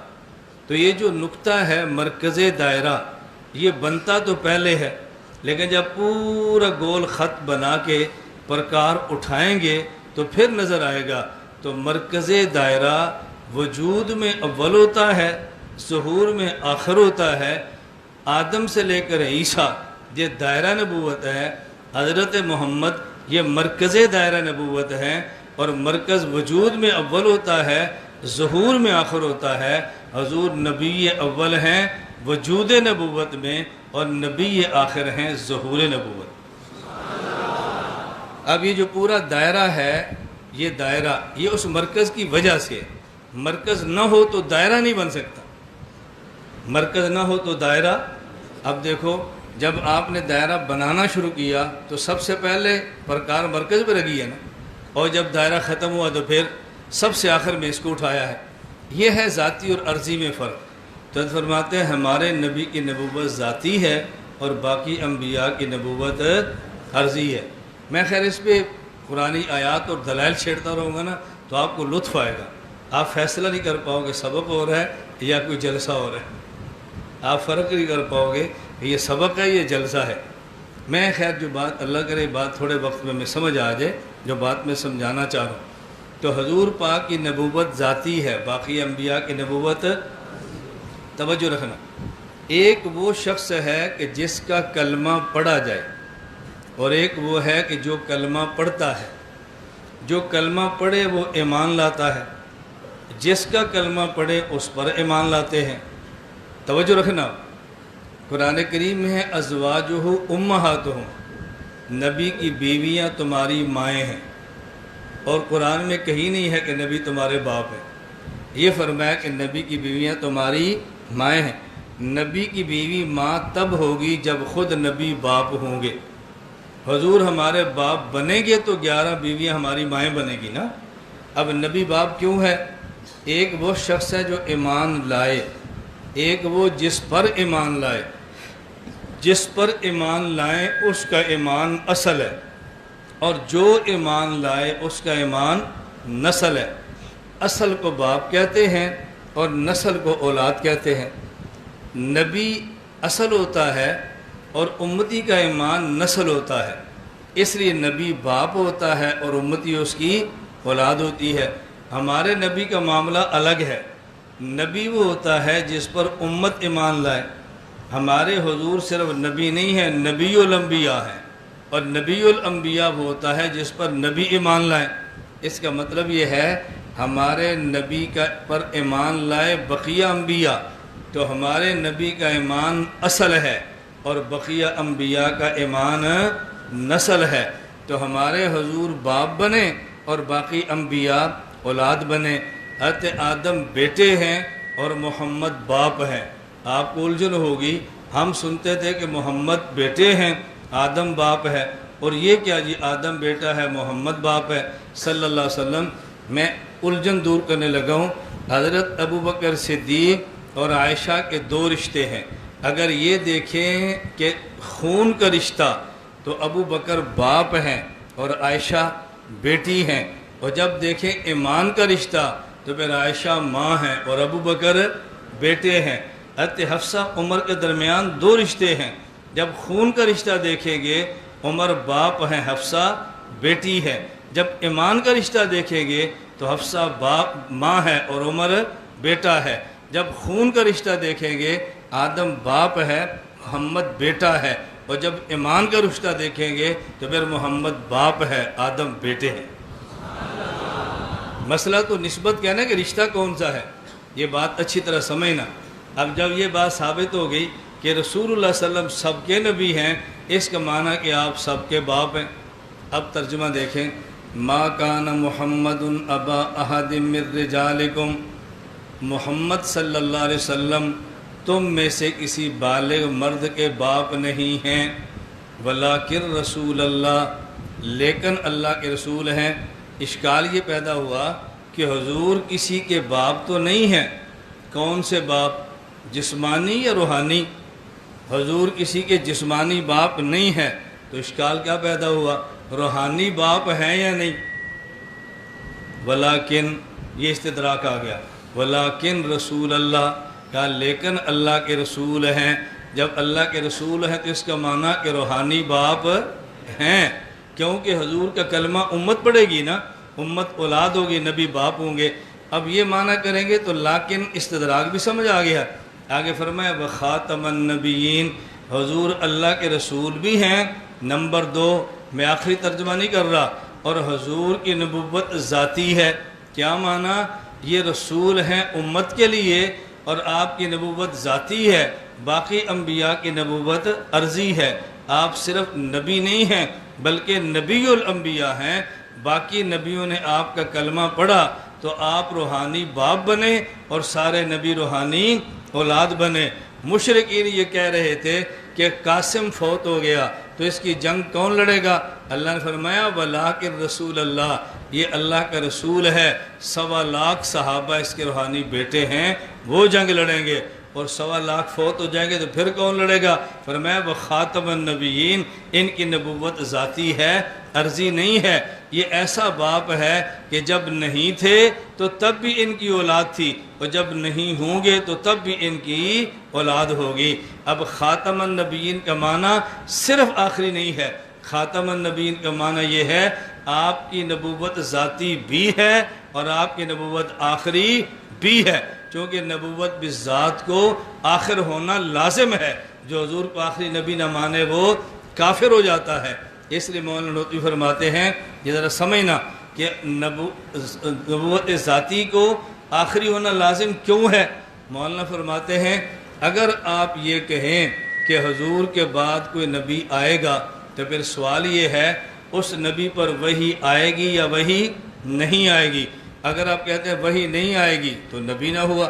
تو یہ جو نقطہ ہے مرکز دائرہ، یہ بنتا تو پہلے ہے لیکن جب پورا گول خط بنا کے پرکار اٹھائیں گے تو پھر نظر آئے گا. تو مرکز دائرہ وجود میں اول ہوتا ہے، ظہور میں آخر ہوتا ہے. آدم سے لے کر عیسیٰ یہ دائرہ نبوت ہے. حضرت محمد یہ مرکز دائرہ نبوت ہے، اور مرکز وجود میں اول ہوتا ہے، ظہور میں آخر ہوتا ہے. حضور نبی اول ہیں وجود نبوت میں، اور نبی آخر ہیں ظہور نبوت. اب یہ جو پورا دائرہ ہے، یہ دائرہ یہ اس مرکز کی وجہ سے، مرکز نہ ہو تو دائرہ نہیں بن سکتا. مرکز نہ ہو تو دائرہ. اب دیکھو جب آپ نے دائرہ بنانا شروع کیا تو سب سے پہلے پرکار مرکز پہ لگی ہے نا، اور جب دائرہ ختم ہوا تو پھر سب سے آخر میں اس کو اٹھایا ہے. یہ ہے ذاتی اور عرضی میں فرق. تو فرماتے ہیں ہمارے نبی کی نبوت ذاتی ہے اور باقی انبیاء کی نبوت عرضی ہے. میں خیر اس پہ قرآنی آیات اور دلائل چھیڑتا رہوں گا نا تو آپ کو لطف آئے گا. آپ فیصلہ نہیں کر پاؤ گے سبق ہو رہا ہے یا کوئی جلسہ ہو رہا ہے. آپ فرق نہیں کر پاؤ گے کہ یہ سبق ہے یہ جلسہ ہے. میں خیر جو بات اللہ کرے بات تھوڑے وقت میں سمجھ آ جائے جو بات میں سمجھانا چاہ رہا ہوں. تو حضور پاک کی نبوت ذاتی ہے، باقی انبیاء کی نبوت، توجہ رکھنا، ایک وہ شخص ہے کہ جس کا کلمہ پڑھا جائے، اور ایک وہ ہے کہ جو کلمہ پڑھتا ہے. جو کلمہ پڑھے وہ ایمان لاتا ہے، جس کا کلمہ پڑھے اس پر ایمان لاتے ہیں. توجہ رکھنا، قرآن کریم میں ہے ازواجہ امہاتہم، نبی کی بیویاں تمہاری مائیں ہیں. اور قرآن میں کہیں نہیں ہے کہ نبی تمہارے باپ ہیں. یہ فرمایا کہ نبی کی بیویاں تمہاری مائیں ہیں. نبی کی بیوی ماں تب ہوگی جب خود نبی باپ ہوں گے. حضور ہمارے باپ بنیں گے تو 11 بیویاں ہماری مائیں بنے گی نا. اب نبی باپ کیوں ہے؟ ایک وہ شخص ہے جو ایمان لائے، ایک وہ جس پر ایمان لائے. جس پر ایمان لائیں اس کا ایمان اصل ہے، اور جو ایمان لائے اس کا ایمان نسل ہے. اصل کو باپ کہتے ہیں اور نسل کو اولاد کہتے ہیں. نبی اصل ہوتا ہے اور امتی کا ایمان نسل ہوتا ہے. اس لیے نبی باپ ہوتا ہے اور امتی اس کی اولاد ہوتی ہے. ہمارے نبی کا معاملہ الگ ہے. نبی وہ ہوتا ہے جس پر امت ایمان لائے. ہمارے حضور صرف نبی نہیں ہے، نبی الانبیاء ہیں، اور نبی الانبیاء وہ ہوتا ہے جس پر نبی ایمان لائے. اس کا مطلب یہ ہے ہمارے نبی پر ایمان لائے بقیہ انبیاء، تو ہمارے نبی کا ایمان اصل ہے اور بقیہ انبیاء کا ایمان نسل ہے۔ تو ہمارے حضور باپ بنے اور باقی انبیاء اولاد بنے۔ حضرت آدم بیٹے ہیں اور محمد باپ ہیں۔ آپ کو الجھن ہوگی، ہم سنتے تھے کہ محمد بیٹے ہیں، آدم باپ ہے، اور یہ کیا جی آدم بیٹا ہے محمد باپ ہے صلی اللہ علیہ وسلم۔ میں الجھن دور کرنے لگا ہوں۔ حضرت ابوبکر صدیق اور عائشہ کے دو رشتے ہیں۔ اگر یہ دیکھیں کہ خون کا رشتہ تو ابو بکر باپ ہیں اور عائشہ بیٹی ہیں، اور جب دیکھیں ایمان کا رشتہ تو پھر عائشہ ماں ہیں اور ابو بکر بیٹے ہیں۔ حضرت حفصہ عمر کے درمیان دو رشتے ہیں۔ جب خون کا رشتہ دیکھیں گے عمر باپ ہیں، حفصہ بیٹی ہے۔ جب ایمان کا رشتہ دیکھیں گے تو حفصہ باپ ماں ہے اور عمر بیٹا ہے۔ جب خون کا رشتہ دیکھیں گے آدم باپ ہے، محمد بیٹا ہے، اور جب ایمان کا رشتہ دیکھیں گے تو پھر محمد باپ ہے، آدم بیٹے ہیں۔ مسئلہ تو نسبت کہنا کہ رشتہ کون سا ہے، یہ بات اچھی طرح سمجھنا۔ اب جب یہ بات ثابت ہو گئی کہ رسول اللہ صلی اللہ علیہ وسلم سب کے نبی ہیں، اس کا معنی کہ آپ سب کے باپ ہیں۔ اب ترجمہ دیکھیں، ما کان محمد ابا احد من رجالکم، محمد صلی اللہ علیہ وسلم تم میں سے کسی بالغ مرد کے باپ نہیں ہیں، ولیکن رسول اللہ، لیکن اللہ کے رسول ہیں۔ اشکال یہ پیدا ہوا کہ حضور کسی کے باپ تو نہیں ہیں۔ کون سے باپ، جسمانی یا روحانی؟ حضور کسی کے جسمانی باپ نہیں ہیں، تو اشکال کیا پیدا ہوا، روحانی باپ ہیں یا نہیں؟ ولیکن، یہ استدراک آ گیا، ولیکن رسول اللہ، کہا لیکن اللہ کے رسول ہیں۔ جب اللہ کے رسول ہیں تو اس کا معنی کہ روحانی باپ ہیں، کیونکہ حضور کا کلمہ امت پڑھے گی نا، امت اولاد ہوگی، نبی باپ ہوں گے۔ اب یہ معنی کریں گے تو لیکن استدراک بھی سمجھ آ گیا۔ آگے فرمایا وخاتم النبیین، حضور اللہ کے رسول بھی ہیں۔ نمبر 2، میں آخری ترجمہ نہیں کر رہا، اور حضور کی نبوت ذاتی ہے۔ کیا معنی؟ یہ رسول ہیں امت کے لیے اور آپ کی نبوت ذاتی ہے، باقی انبیاء کی نبوت عرضی ہے۔ آپ صرف نبی نہیں ہیں بلکہ نبی الانبیاء ہیں۔ باقی نبیوں نے آپ کا کلمہ پڑھا تو آپ روحانی باپ بنے اور سارے نبی روحانی اولاد بنے۔ مشرکین یہ کہہ رہے تھے کہ قاسم فوت ہو گیا تو اس کی جنگ کون لڑے گا؟ اللہ نے فرمایا ولیکن رسول اللہ، یہ اللہ کا رسول ہے، 1.25 لاکھ صحابہ اس کے روحانی بیٹے ہیں، وہ جنگ لڑیں گے، اور 1.25 لاکھ فوت ہو جائیں گے تو پھر کون لڑے گا؟ فرمایا وہ خاتم النبیین، ان کی نبوت ذاتی ہے، عرضی نہیں ہے۔ یہ ایسا باپ ہے کہ جب نہیں تھے تو تب بھی ان کی اولاد تھی، اور جب نہیں ہوں گے تو تب بھی ان کی اولاد ہوگی۔ اب خاتم النبیین کا معنی صرف آخری نہیں ہے، خاتم النبیین کا معنی یہ ہے آپ کی نبوت ذاتی بھی ہے اور آپ کی نبوت آخری بھی ہے، چونکہ نبوت بالذات کو آخر ہونا لازم ہے۔ جو حضور کو آخری نبی نہ مانے وہ کافر ہو جاتا ہے۔ اس لیے مولانا نوتوی فرماتے ہیں یہ ذرا سمجھنا کہ نبوت ذاتی کو آخری ہونا لازم کیوں ہے۔ مولانا فرماتے ہیں اگر آپ یہ کہیں کہ حضور کے بعد کوئی نبی آئے گا تو پھر سوال یہ ہے اس نبی پر وحی آئے گی یا وحی نہیں آئے گی۔ اگر آپ کہتے ہیں وحی نہیں آئے گی تو نبی نہ ہوا،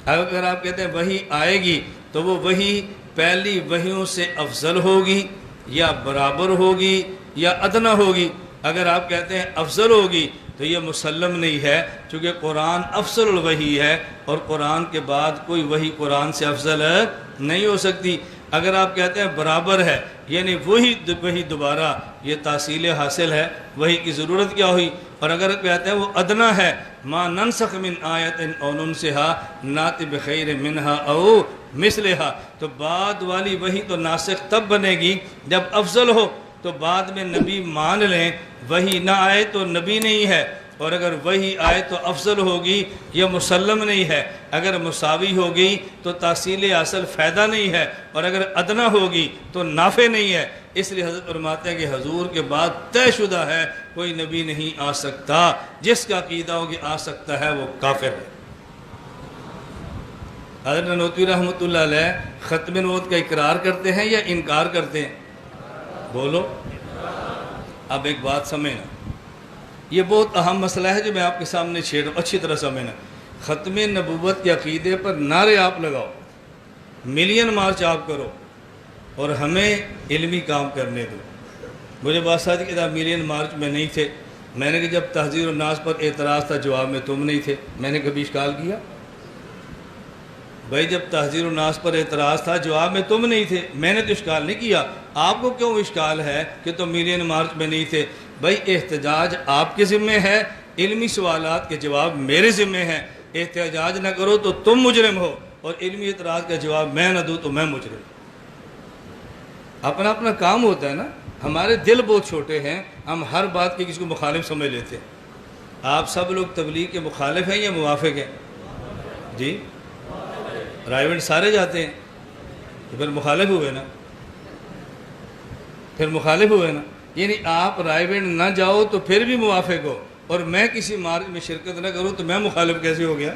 اگر آپ کہتے ہیں وحی آئے گی تو وہ وحی پہلی وحیوں سے افضل ہوگی یا برابر ہوگی یا ادنا ہوگی۔ اگر آپ کہتے ہیں افضل ہوگی تو یہ مسلم نہیں ہے، چونکہ قرآن افضل الوحی ہے اور قرآن کے بعد کوئی وحی قرآن سے افضل نہیں ہو سکتی۔ اگر آپ کہتے ہیں برابر ہے یعنی وہی دوبارہ یہ تحصیل حاصل ہے، وہی کی ضرورت کیا ہوئی۔ اور اگر کہتے ہیں وہ ادنا ہے، ما ننسخ من آیت او ننسها نات بخیر منہا او مثلہا، تو بعد والی وہی تو ناسخ تب بنے گی جب افضل ہو۔ تو بعد میں نبی مان لیں، وہی نہ آئے تو نبی نہیں ہے، اور اگر وہی آئے تو افضل ہوگی یہ مسلم نہیں ہے۔ اگر مساوی ہوگی تو تحصیل اصل فائدہ نہیں ہے، اور اگر ادنا ہوگی تو نافع نہیں ہے۔ اس لیے حضرت فرماتے ہیں کہ حضور کے بعد طے شدہ ہے کوئی نبی نہیں آ سکتا، جس کا عقیدہ ہو کہ آ سکتا ہے وہ کافر ہے۔ حضرت نانوتوی رحمۃ اللہ علیہ ختم نبوت کا اقرار کرتے ہیں یا انکار کرتے ہیں؟ بولو۔ اب ایک بات سمجھنا، یہ بہت اہم مسئلہ ہے جو میں آپ کے سامنے چھیڑ رہا ہوں، اچھی طرح سمجھنا۔ ختم نبوت کے عقیدے پر نعرے آپ لگاؤ، ملین مارچ آپ کرو، اور ہمیں علمی کام کرنے دو۔ مجھے بات ساتھ کہ جب ملین مارچ میں نہیں تھے، میں نے کہ جب تحذیر الناس پر اعتراض تھا جواب میں تم نہیں تھے، میں نے کبھی اشکال کیا؟ بھائی جب تحذیر الناس پر اعتراض تھا جواب میں تم نہیں تھے، میں نے تو اشکال نہیں کیا، آپ کو کیوں اشکال ہے کہ تم ملین مارچ میں نہیں تھے؟ بھائی احتجاج آپ کے ذمہ ہے، علمی سوالات کے جواب میرے ذمہ ہیں۔ احتجاج نہ کرو تو تم مجرم ہو، اور علمی اعتراض کا جواب میں نہ دوں تو میں مجرم ہوں۔ اپنا اپنا کام ہوتا ہے نا۔ ہمارے دل بہت چھوٹے ہیں، ہم ہر بات کے کسی کو مخالف سمجھ لیتے ہیں۔ آپ سب لوگ تبلیغ کے مخالف ہیں یا موافق ہیں؟ جی، رائے سارے جاتے ہیں تو پھر مخالف ہوئے نا، یعنی آپ رائے نہ جاؤ تو پھر بھی موافق ہو، اور میں کسی مارچ میں شرکت نہ کروں تو میں مخالف کیسے ہو گیا؟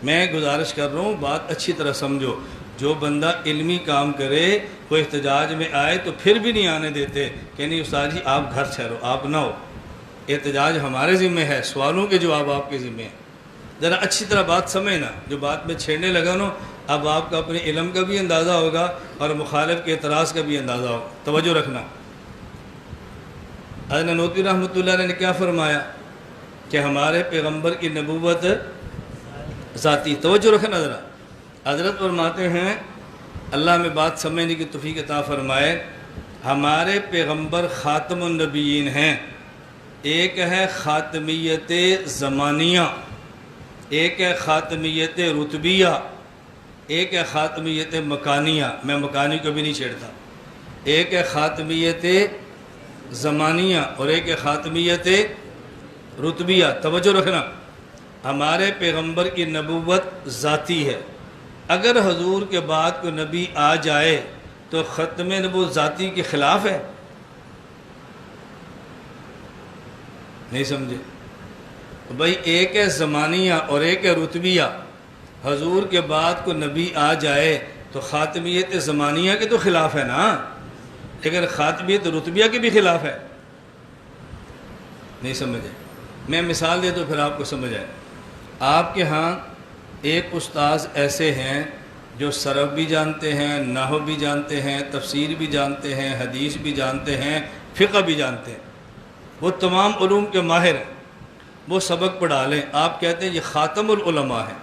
میں گزارش کر رہا ہوں بات اچھی طرح سمجھو، جو بندہ علمی کام کرے وہ احتجاج میں آئے تو پھر بھی نہیں آنے دیتے کہ نہیں استاد جی آپ گھر ٹھہرو، آپ نہ ہو، احتجاج ہمارے ذمہ ہے، سوالوں کے جواب آپ کے ذمہ ہیں۔ ذرا اچھی طرح بات سمجھنا، جو بات میں چھیڑنے لگا نا اب آپ کا اپنے علم کا بھی اندازہ ہوگا اور مخالف کے اعتراض کا بھی اندازہ ہوگا، توجہ رکھنا۔ حضرت نانوتوی رحمۃ اللہ علیہ نے کیا فرمایا کہ ہمارے پیغمبر کی نبوت ذاتی، توجہ رکھنا ذرا۔ حضرت فرماتے ہیں، اللہ میں بات سمجھنے کی توفیق عطا فرمائے، ہمارے پیغمبر خاتم النبیین ہیں۔ ایک ہے خاتمیت زمانیہ، ایک ہے خاتمیت رتبیہ، ایک ہے خاتمیت مکانیہ، میں مکانی کو بھی نہیں چھیڑتا۔ ایک ہے خاتمیت زمانیہ اور ایک ہے خاتمیت رتبیہ، توجہ رکھنا۔ ہمارے پیغمبر کی نبوت ذاتی ہے، اگر حضور کے بعد کوئی نبی آ جائے تو ختم نبوت ذاتی کے خلاف ہے؟ نہیں سمجھے؟ بھائی ایک ہے زمانیہ اور ایک ہے رتبیہ، حضور کے بعد کوئی نبی آ جائے تو خاتمیت زمانیہ کے تو خلاف ہے نا، لیکن خاتمیت رتبیہ کے بھی خلاف ہے۔ نہیں سمجھے؟ میں مثال دے تو پھر آپ کو سمجھ آئے۔ آپ کے ہاں ایک استاذ ایسے ہیں جو صرف بھی جانتے ہیں، نحو بھی جانتے ہیں، تفسیر بھی جانتے ہیں، حدیث بھی جانتے ہیں، فقہ بھی جانتے ہیں، وہ تمام علوم کے ماہر ہیں، وہ سبق پڑھا لیں، آپ کہتے ہیں یہ خاتم العلماء ہے۔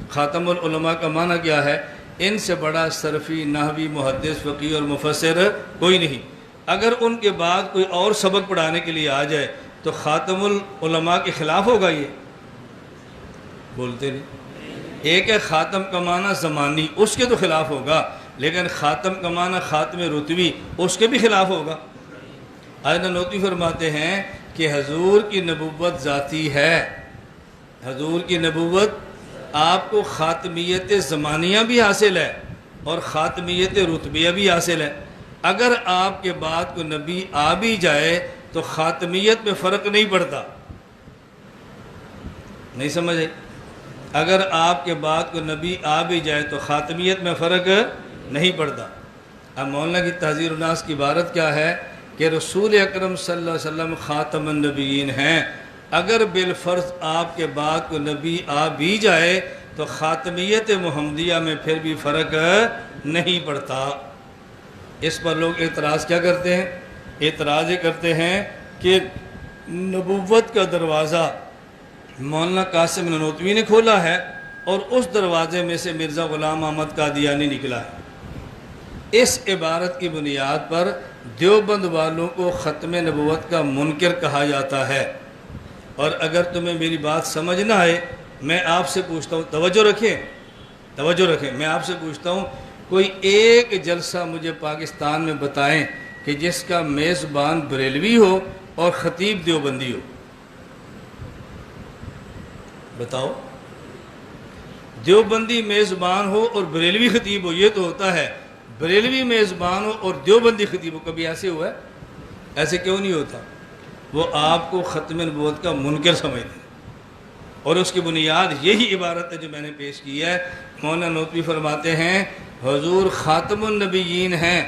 خاتم العلماء کا معنی کیا ہے؟ ان سے بڑا صرفی، نحوی، محدث، فقیہ اور مفسر کوئی نہیں۔ اگر ان کے بعد کوئی اور سبق پڑھانے کے لیے آ جائے تو خاتم العلماء کے خلاف ہوگا؟ یہ بولتے نہیں۔ ایک ہے خاتم کا معنی زمانی، اس کے تو خلاف ہوگا، لیکن خاتم کا معنی خاتم رتبی، اس کے بھی خلاف ہوگا۔ حضرت نانوتوی فرماتے ہیں کہ حضور کی نبوت ذاتی ہے، حضور کی نبوت آپ کو خاتمیت زمانیہ بھی حاصل ہے اور خاتمیت رتبیہ بھی حاصل ہے۔ اگر آپ کے بعد کوئی نبی آ بھی جائے تو خاتمیت میں فرق نہیں پڑتا۔ نہیں سمجھے؟ اگر آپ کے بعد کوئی نبی آ بھی جائے تو خاتمیت میں فرق نہیں پڑتا۔ اب مولانا کی تحذیر الناس کی عبارت کیا ہے کہ رسول اکرم صلی اللہ علیہ وسلم خاتم النبیین ہیں، اگر بالفرض آپ کے بعد کوئی نبی آ بھی جائے تو خاتمیت محمدیہ میں پھر بھی فرق نہیں پڑتا۔ اس پر لوگ اعتراض کیا کرتے ہیں؟ اعتراض یہ کرتے ہیں کہ نبوت کا دروازہ مولانا قاسم نانوتوی نے کھولا ہے اور اس دروازے میں سے مرزا غلام احمد قادیانی نکلا ہے۔ اس عبارت کی بنیاد پر دیوبند والوں کو ختم نبوت کا منکر کہا جاتا ہے۔ اور اگر تمہیں میری بات سمجھ نہ آئے، میں آپ سے پوچھتا ہوں، توجہ رکھیں، میں آپ سے پوچھتا ہوں، کوئی ایک جلسہ مجھے پاکستان میں بتائیں کہ جس کا میزبان بریلوی ہو اور خطیب دیوبندی ہو، بتاؤ۔ دیوبندی میزبان ہو اور بریلوی خطیب ہو، یہ تو ہوتا ہے۔ بریلوی میزبان ہو اور دیوبندی خطیب ہو، کبھی ایسے ہوا ہے؟ ایسے کیوں نہیں ہوتا؟ وہ آپ کو ختم نبوت کا منکر سمجھتے ہیں، اور اس کی بنیاد یہی عبارت ہے جو میں نے پیش کی ہے۔ مولانا نوتوی فرماتے ہیں حضور خاتم النبیین ہیں،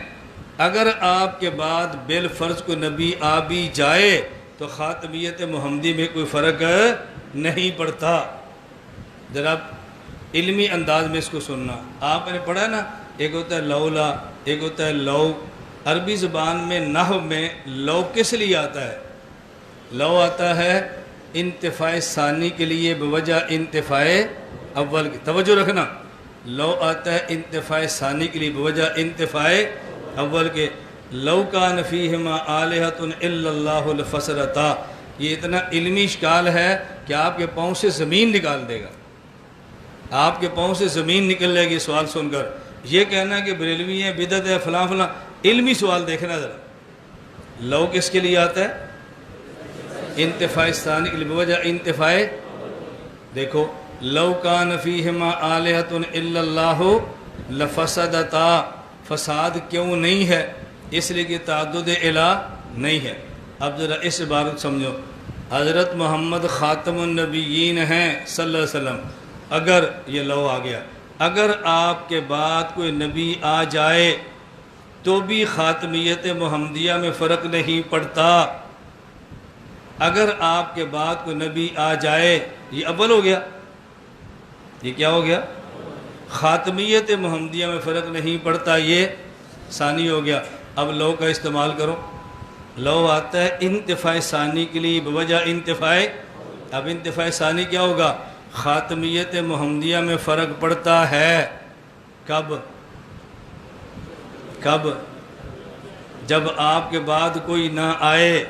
اگر آپ کے بعد بالفرض کو نبی آ بھی جائے تو خاتمیت محمدی میں کوئی فرق نہیں پڑتا۔ ذرا علمی انداز میں اس کو سننا، آپ نے پڑھا نا، ایک ہوتا ہے لولا، ایک ہوتا ہے لو۔ عربی زبان میں نحو میں لو کس لیے آتا ہے؟ لو آتا ہے انتفاع ثانی کے لیے بوجہ انتفاع اول کی، توجہ رکھنا، لو آتا ہے انتفاع ثانی کے لیے بوجہ انتفاع اول کے۔ لو کان فیہما آلہۃ الا اللہ لفسدتا، یہ اتنا علمی اشکال ہے کہ آپ کے پاؤں سے زمین نکال دے گا، آپ کے پاؤں سے زمین نکل لے گی سوال سن کر۔ یہ کہنا کہ بریلوی ہے، بدعت ہے، فلاں فلاں، علمی سوال دیکھنا ذرا۔ لو کس کے لیے آتا ہے؟ انتفاع ثانی کے لیے بوجہ انتفاع۔ دیکھو، لو کان فیہما آلہۃ الا اللہ لفسدتا، فساد کیوں نہیں ہے؟ اس لیے کہ تعدد الہ نہیں ہے۔ اب ذرا اس عبارت سمجھو، حضرت محمد خاتم النبیین ہیں صلی اللہ علیہ وسلم، اگر یہ لو آ گیا، اگر آپ کے بعد کوئی نبی آ جائے تو بھی خاتمیت محمدیہ میں فرق نہیں پڑتا۔ اگر آپ کے بعد کوئی نبی آ جائے، یہ اول ہو گیا، یہ کیا ہو گیا؟ خاتمیت محمدیہ میں فرق نہیں پڑتا، یہ ثانی ہو گیا۔ اب لو کا استعمال کرو، لو آتا ہے انتفاع ثانی کے لیے بوجہ انتفاع۔ اب انتفاع ثانی کیا ہوگا؟ خاتمیت محمدیہ میں فرق پڑتا ہے، کب؟ کب؟ جب آپ کے بعد کوئی نہ آئے۔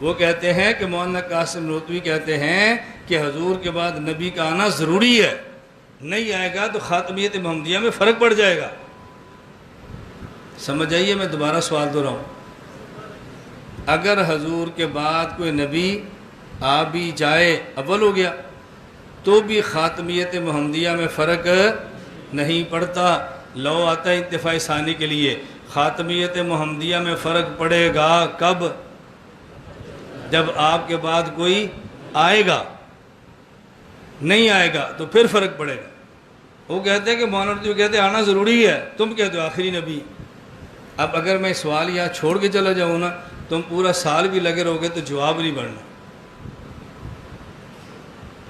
وہ کہتے ہیں کہ مولانا قاسم نوتوی کہتے ہیں کہ حضور کے بعد نبی کا آنا ضروری ہے، نہیں آئے گا تو خاتمیت محمدیہ میں فرق پڑ جائے گا۔ سمجھ آئیے، میں دوبارہ سوال دہراؤں، اگر حضور کے بعد کوئی نبی آ بھی جائے، اول ہو گیا، تو بھی خاتمیت محمدیہ میں فرق نہیں پڑتا۔ لو آتا ہے انتفاع ثانی کے لیے، خاتمیت محمدیہ میں فرق پڑے گا کب؟ جب آپ کے بعد کوئی آئے گا، نہیں آئے گا تو پھر فرق پڑے گا۔ وہ کہتے ہیں کہ مولانا جو کہتے ہیں آنا ضروری ہے، تم کہتے ہو آخری نبی۔ اب اگر میں سوال یہاں چھوڑ کے چلا جاؤں نا، تم پورا سال بھی لگے رہو گے تو جواب نہیں بڑھنا۔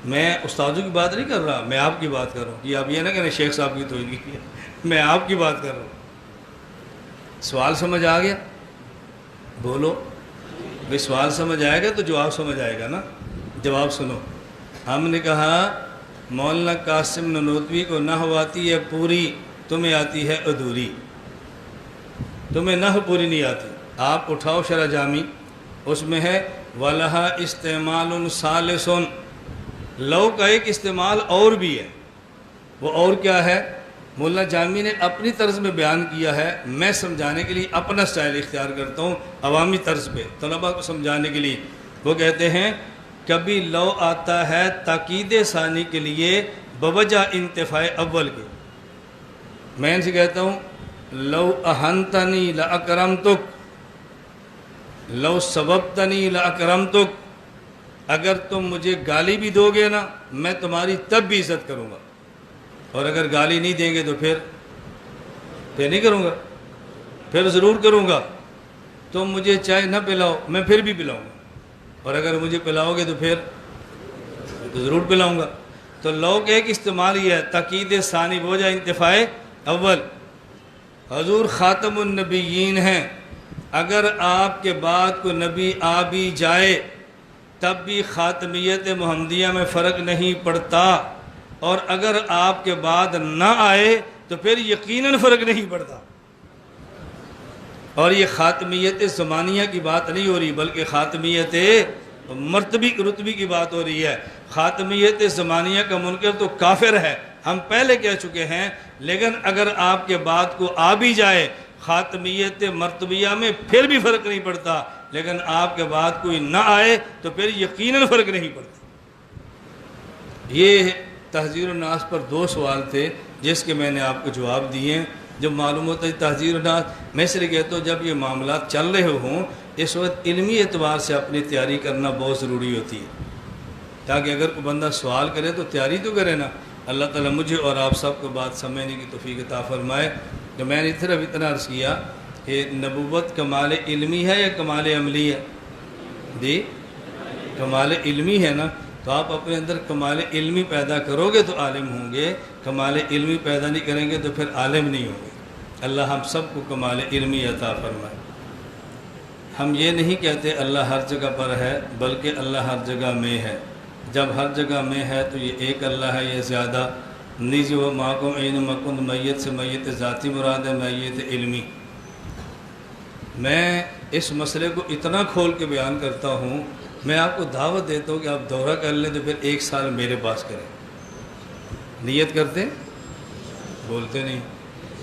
میں استادوں کی بات نہیں کر رہا، میں آپ کی بات کر رہا ہوں، کہ آپ یہ نہ کہنا شیخ صاحب کی توہین کی ہے، میں آپ کی بات کر رہا ہوں۔ سوال سمجھ آ گیا؟ بولو بھی، سوال سمجھ آئے گا تو جواب سمجھ آئے گا نا۔ جواب سنو، ہم نے کہا مولانا قاسم ننوتوی کو نحو آتی ہے پوری، تمہیں آتی ہے ادھوری، تمہیں نحو پوری نہیں آتی۔ آپ اٹھاؤ شرح جامی، اس میں ہے وَلَهَا اسْتِعْمَالٌ ثَالِثٌ، لو کا ایک استعمال اور بھی ہے، وہ اور کیا ہے؟ مولانا جامی نے اپنی طرز میں بیان کیا ہے، میں سمجھانے کے لیے اپنا سٹائل اختیار کرتا ہوں عوامی طرز پہ، طلباء کو سمجھانے کے لیے۔ وہ کہتے ہیں کبھی لو آتا ہے تاکید ثانی کے لیے بوجہ انتفاع اول کے۔ میں ان سے کہتا ہوں لو اہنتنی لاکرمتک، لو سببتنی لاکرمتک، اگر تم مجھے گالی بھی دو گے نا، میں تمہاری تب بھی عزت کروں گا، اور اگر گالی نہیں دیں گے تو پھر نہیں کروں گا، پھر ضرور کروں گا۔ تم مجھے چائے نہ پلاؤ، میں پھر بھی پلاؤں گا، اور اگر مجھے پلاؤ گے تو پھر ضرور پلاؤں گا۔ تو لو کا ایک استعمال یہ ہے تاکید ثانی بوجہ انتفاع اول۔ حضور خاتم النبیین ہیں، اگر آپ کے بعد کوئی نبی آ بھی جائے تب بھی خاتمیت محمدیہ میں فرق نہیں پڑتا، اور اگر آپ کے بعد نہ آئے تو پھر یقیناً فرق نہیں پڑتا۔ اور یہ خاتمیت زمانیہ کی بات نہیں ہو رہی، بلکہ خاتمیت مرتبی رتبی کی بات ہو رہی ہے۔ خاتمیت زمانیہ کا منکر تو کافر ہے، ہم پہلے کہہ چکے ہیں، لیکن اگر آپ کے بعد کو آ بھی جائے خاتمیت مرتبیہ میں پھر بھی فرق نہیں پڑتا، لیکن آپ کے بعد کوئی نہ آئے تو پھر یقیناً فرق نہیں پڑتا۔ یہ تحذیر الناس پر 2 سوال تھے جس کے میں نے آپ کو جواب دیے ہیں۔ جب معلوم ہوتا ہے تحذیر الناس، میں اس لیے کہتا ہوں جب یہ معاملات چل رہے ہوں اس وقت علمی اعتبار سے اپنی تیاری کرنا بہت ضروری ہوتی ہے، تاکہ اگر کوئی بندہ سوال کرے تو تیاری تو کرے نا۔ اللہ تعالیٰ مجھے اور آپ سب کو بات سمجھنے کی توفیق عطا فرمائے۔ تو میں نے صرف اتنا عرض کیا کہ نبوت کمال علمی ہے یا کمال عملی ہے؟ جی کمال علمی ہے نا، تو آپ اپنے اندر کمال علمی پیدا کرو گے تو عالم ہوں گے، کمال علمی پیدا نہیں کریں گے تو پھر عالم نہیں ہوں گے۔ اللہ ہم سب کو کمال علمی عطا فرمائے۔ ہم یہ نہیں کہتے اللہ ہر جگہ پر ہے، بلکہ اللہ ہر جگہ میں ہے۔ جب ہر جگہ میں ہے تو یہ ایک اللہ ہے، یہ زیادہ نیز و معکم اینما کنتم، میت سے میت ذاتی مراد ہے، میت علمی۔ میں اس مسئلے کو اتنا کھول کے بیان کرتا ہوں، میں آپ کو دعوت دیتا ہوں کہ آپ دورہ کر لیں تو پھر 1 سال میرے پاس کریں۔ نیت کرتے بولتے نہیں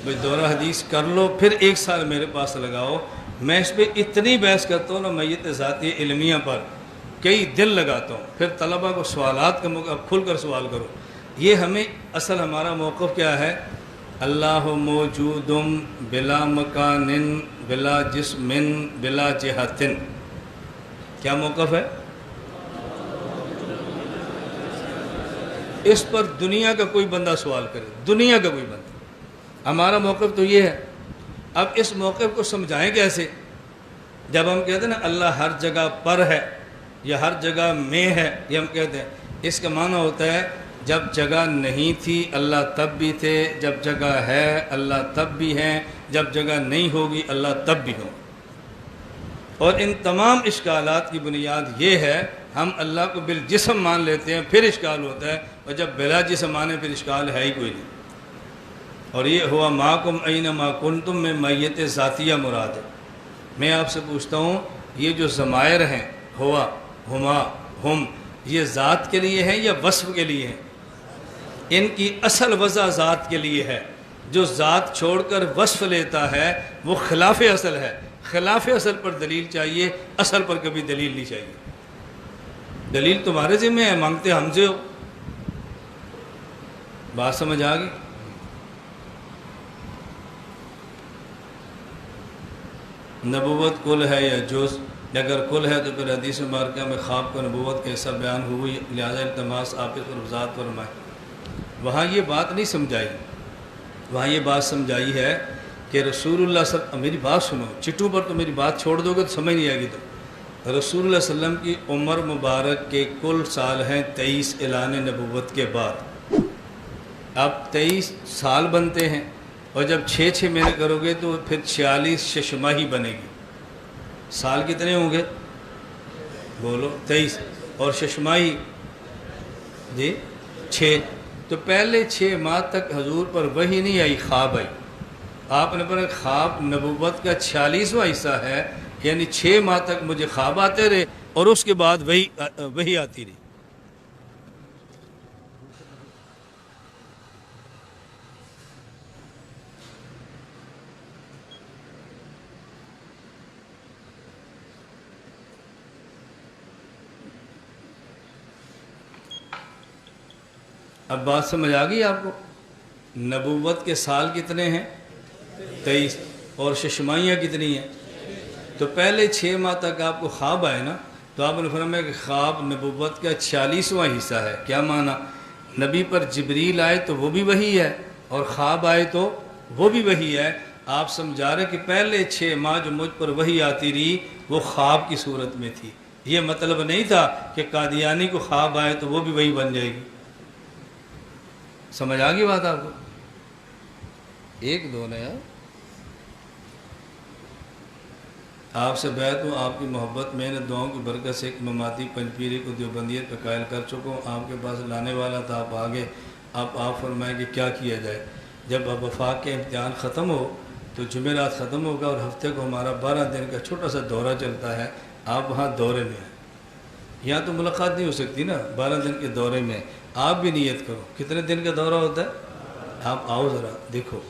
بھئی دورہ حدیث کر لو، پھر 1 سال میرے پاس لگاؤ۔ میں اس پہ اتنی بحث کرتا ہوں نا میت ذاتی علمیہ پر، کئی دن لگاتا ہوں، پھر طلبہ کو سوالات کا موقع، اب کھل کر سوال کرو۔ یہ ہمیں اصل ہمارا موقف کیا ہے؟ اللہ موجود بلا مکان بلا جسم بلا جہت۔ کیا موقف ہے؟ اس پر دنیا کا کوئی بندہ سوال کرے، دنیا کا کوئی بندہ، ہمارا موقف تو یہ ہے۔ اب اس موقف کو سمجھائیں کیسے؟ جب ہم کہتے ہیں نا اللہ ہر جگہ پر ہے یا ہر جگہ میں ہے، یہ ہم کہتے ہیں، اس کا معنی ہوتا ہے جب جگہ نہیں تھی اللہ تب بھی تھے، جب جگہ ہے اللہ تب بھی ہیں، جب جگہ نہیں ہوگی اللہ تب بھی ہوں۔ اور ان تمام اشکالات کی بنیاد یہ ہے ہم اللہ کو بالجسم مان لیتے ہیں، پھر اشکال ہوتا ہے، اور جب بلا جسم مانے پھر اشکال ہے ہی کوئی نہیں۔ اور یہ ہوا معکم اینما کنتم میں میت ذاتیہ مراد ہے۔ میں آپ سے پوچھتا ہوں یہ جو ضمائر ہیں ہوا، ہما، ہم، یہ ذات کے لیے ہیں یا وصف کے لیے ہیں؟ ان کی اصل وضع ذات کے لیے ہے۔ جو ذات چھوڑ کر وصف لیتا ہے وہ خلاف اصل ہے۔ خلاف اصل پر دلیل چاہیے، اصل پر کبھی دلیل نہیں چاہیے۔ دلیل تمہارے ذمہ ہے، مانگتے ہم سے ہو۔ بات سمجھ آ گئی؟ نبوت کل ہے یا جز؟ اگر کل ہے تو پھر حدیث مبارکہ میں خواب کو نبوت کا حصہ بیان ہوئی، لہذا التماس آپ اس پر وضاحت فرمائیں۔ وہاں یہ بات نہیں سمجھائی، وہاں یہ بات سمجھائی ہے کہ رسول اللہ صلی اللہ علیہ وسلم، میری بات سنو، چٹو پر تو میری بات چھوڑ دو گے تو سمجھ نہیں آئے گی۔ تو رسول اللہ صلی اللہ علیہ وسلم کی عمر مبارک کے کل سال ہیں 23 اعلان نبوت کے بعد۔ اب 23 سال بنتے ہیں، اور جب 6 مہینے کرو گے تو پھر 46 ششماہی بنے گی۔ سال کتنے ہوں گے؟ بولو 23 اور ششماہی جی 6۔ تو پہلے 6 ماہ تک حضور پر وحی نہیں آئی، خواب آئی۔ آپ نے پر خواب نبوت کا 46واں حصہ ہے، یعنی 6 ماہ تک مجھے خواب آتے رہے اور اس کے بعد وحی آتی رہی۔ اب بات سمجھ آ گئی آپ کو؟ نبوت کے سال کتنے ہیں؟ 23، اور ششمائیاں کتنی ہیں؟ تو پہلے 6 ماہ تک آپ کو خواب آئے نا، تو آپ نے فرمایا کہ خواب نبوت کا 46واں حصہ ہے۔ کیا معنی؟ نبی پر جبریل آئے تو وہ بھی وحی ہے، اور خواب آئے تو وہ بھی وحی ہے۔ آپ سمجھا رہے کہ پہلے 6 ماہ جو مجھ پر وحی آتی رہی وہ خواب کی صورت میں تھی۔ یہ مطلب نہیں تھا کہ قادیانی کو خواب آئے تو وہ بھی وحی بن جائے گی۔ سمجھ آ گئی بات آپ کو؟ ایک دو نے آپ سے بیعت ہوں، آپ کی محبت میں نے دعاؤں کی برکت سے ایک مماتی پنجپیری کو دیوبندیت پہ قائل کر چکا ہوں۔ آپ کے پاس لانے والا تھا، آپ آگے، اب آپ فرمائیں کہ کیا کیا جائے۔ جب اب وفاق کے امتحان ختم ہو تو جمعرات ختم ہوگا، اور ہفتے کو ہمارا 12 دن کا چھوٹا سا دورہ چلتا ہے، آپ وہاں دورے میں ہیں۔ یہاں تو ملاقات نہیں ہو سکتی نا، 12 دن کے دورے میں آپ بھی نیت کرو۔ کتنے دن کا دورہ ہوتا ہے؟ آپ آؤ ذرا دیکھو۔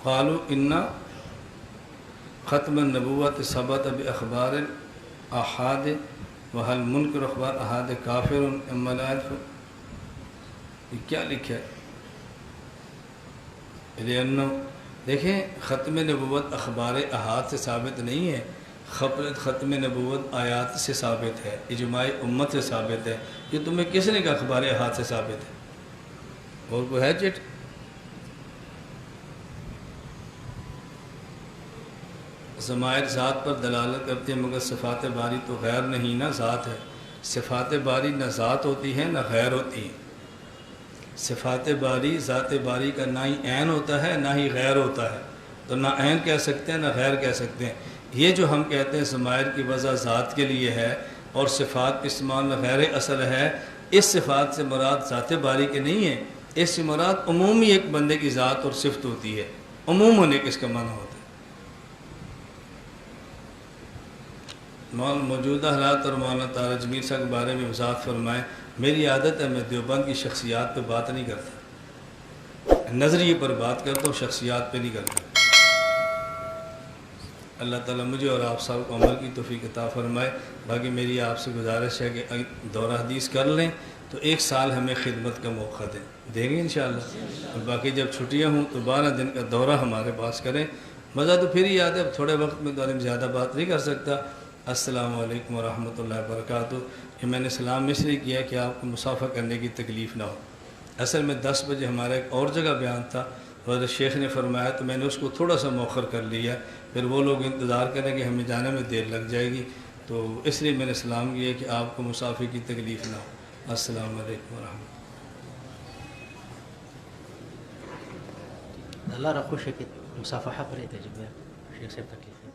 قالوا انا ختم النبوت ثبت باخبار احاد وهل منکر اخبار احاد کافر اما الآیت۔ یہ کیا لکھا ہے؟ لأنه دیکھیں ختم نبوت اخبار احاد سے ثابت نہیں ہے، ختم نبوت آیات سے ثابت ہے، اجماع امت سے ثابت ہے۔ یہ تمہیں کس نے کہا اخبار احاد سے ثابت ہے؟ اور کوئی ہے چٹ؟ ضمائر ذات پر دلالت کرتے ہیں، مگر صفات باری تو غیر نہیں نہ ذات ہے۔ صفات باری نہ ذات ہوتی ہے نہ غیر ہوتی ہے۔ صفات باری ذات باری کا نہ ہی عین ہوتا ہے نہ ہی غیر ہوتا ہے، تو نہ عین کہہ سکتے ہیں نہ غیر کہہ سکتے ہیں۔ یہ جو ہم کہتے ہیں ضمائر کی وضع ذات کے لیے ہے اور صفات کا استعمال غیر اصل ہے، اس صفات سے مراد ذات باری کے نہیں ہے، اس سے مراد عمومی ایک بندے کی ذات اور صفت ہوتی ہے، عموم ہونے کا اس کا معنی ہوتا ہے۔ موجودہ حالات اور مولانا طاہر اجمیر صاحب کے بارے میں وضاحت فرمائیں۔ میری عادت ہے میں دیوبند کی شخصیات پہ بات نہیں کرتا، نظریے پر بات کرتا ہوں، شخصیات پہ نہیں کرتا۔ اللہ تعالیٰ مجھے اور آپ سب کو عمل کی توفیق عطا فرمائے۔ باقی میری آپ سے گزارش ہے کہ دورہ حدیث کر لیں تو 1 سال ہمیں خدمت کا موقع دیں گے انشاءاللہ، اور باقی جب چھٹیاں ہوں تو 12 دن کا دورہ ہمارے پاس کریں۔ مزہ تو پھر ہی آتا ہے، اب تھوڑے وقت میں تو زیادہ بات نہیں کر سکتا۔ السلام علیکم ورحمۃ اللہ وبرکاتہ۔ یہ میں نے سلام اس لیے کیا کہ آپ کو مسافہ کرنے کی تکلیف نہ ہو۔ اصل میں 10 بجے ہمارا ایک اور جگہ بیان تھا، حضرت شیخ نے فرمایا تو میں نے اس کو تھوڑا سا مؤخر کر لیا، پھر وہ لوگ انتظار کریں کہ ہمیں جانے میں دیر لگ جائے گی، تو اس لیے میں نے سلام کیا کہ آپ کو مسافر کی تکلیف نہ ہو۔ السلام علیکم ورحمۃ اللہ را خوش ہے کہ مصافحہ پر احتجاب شیخ صاحب تکلیف ہے۔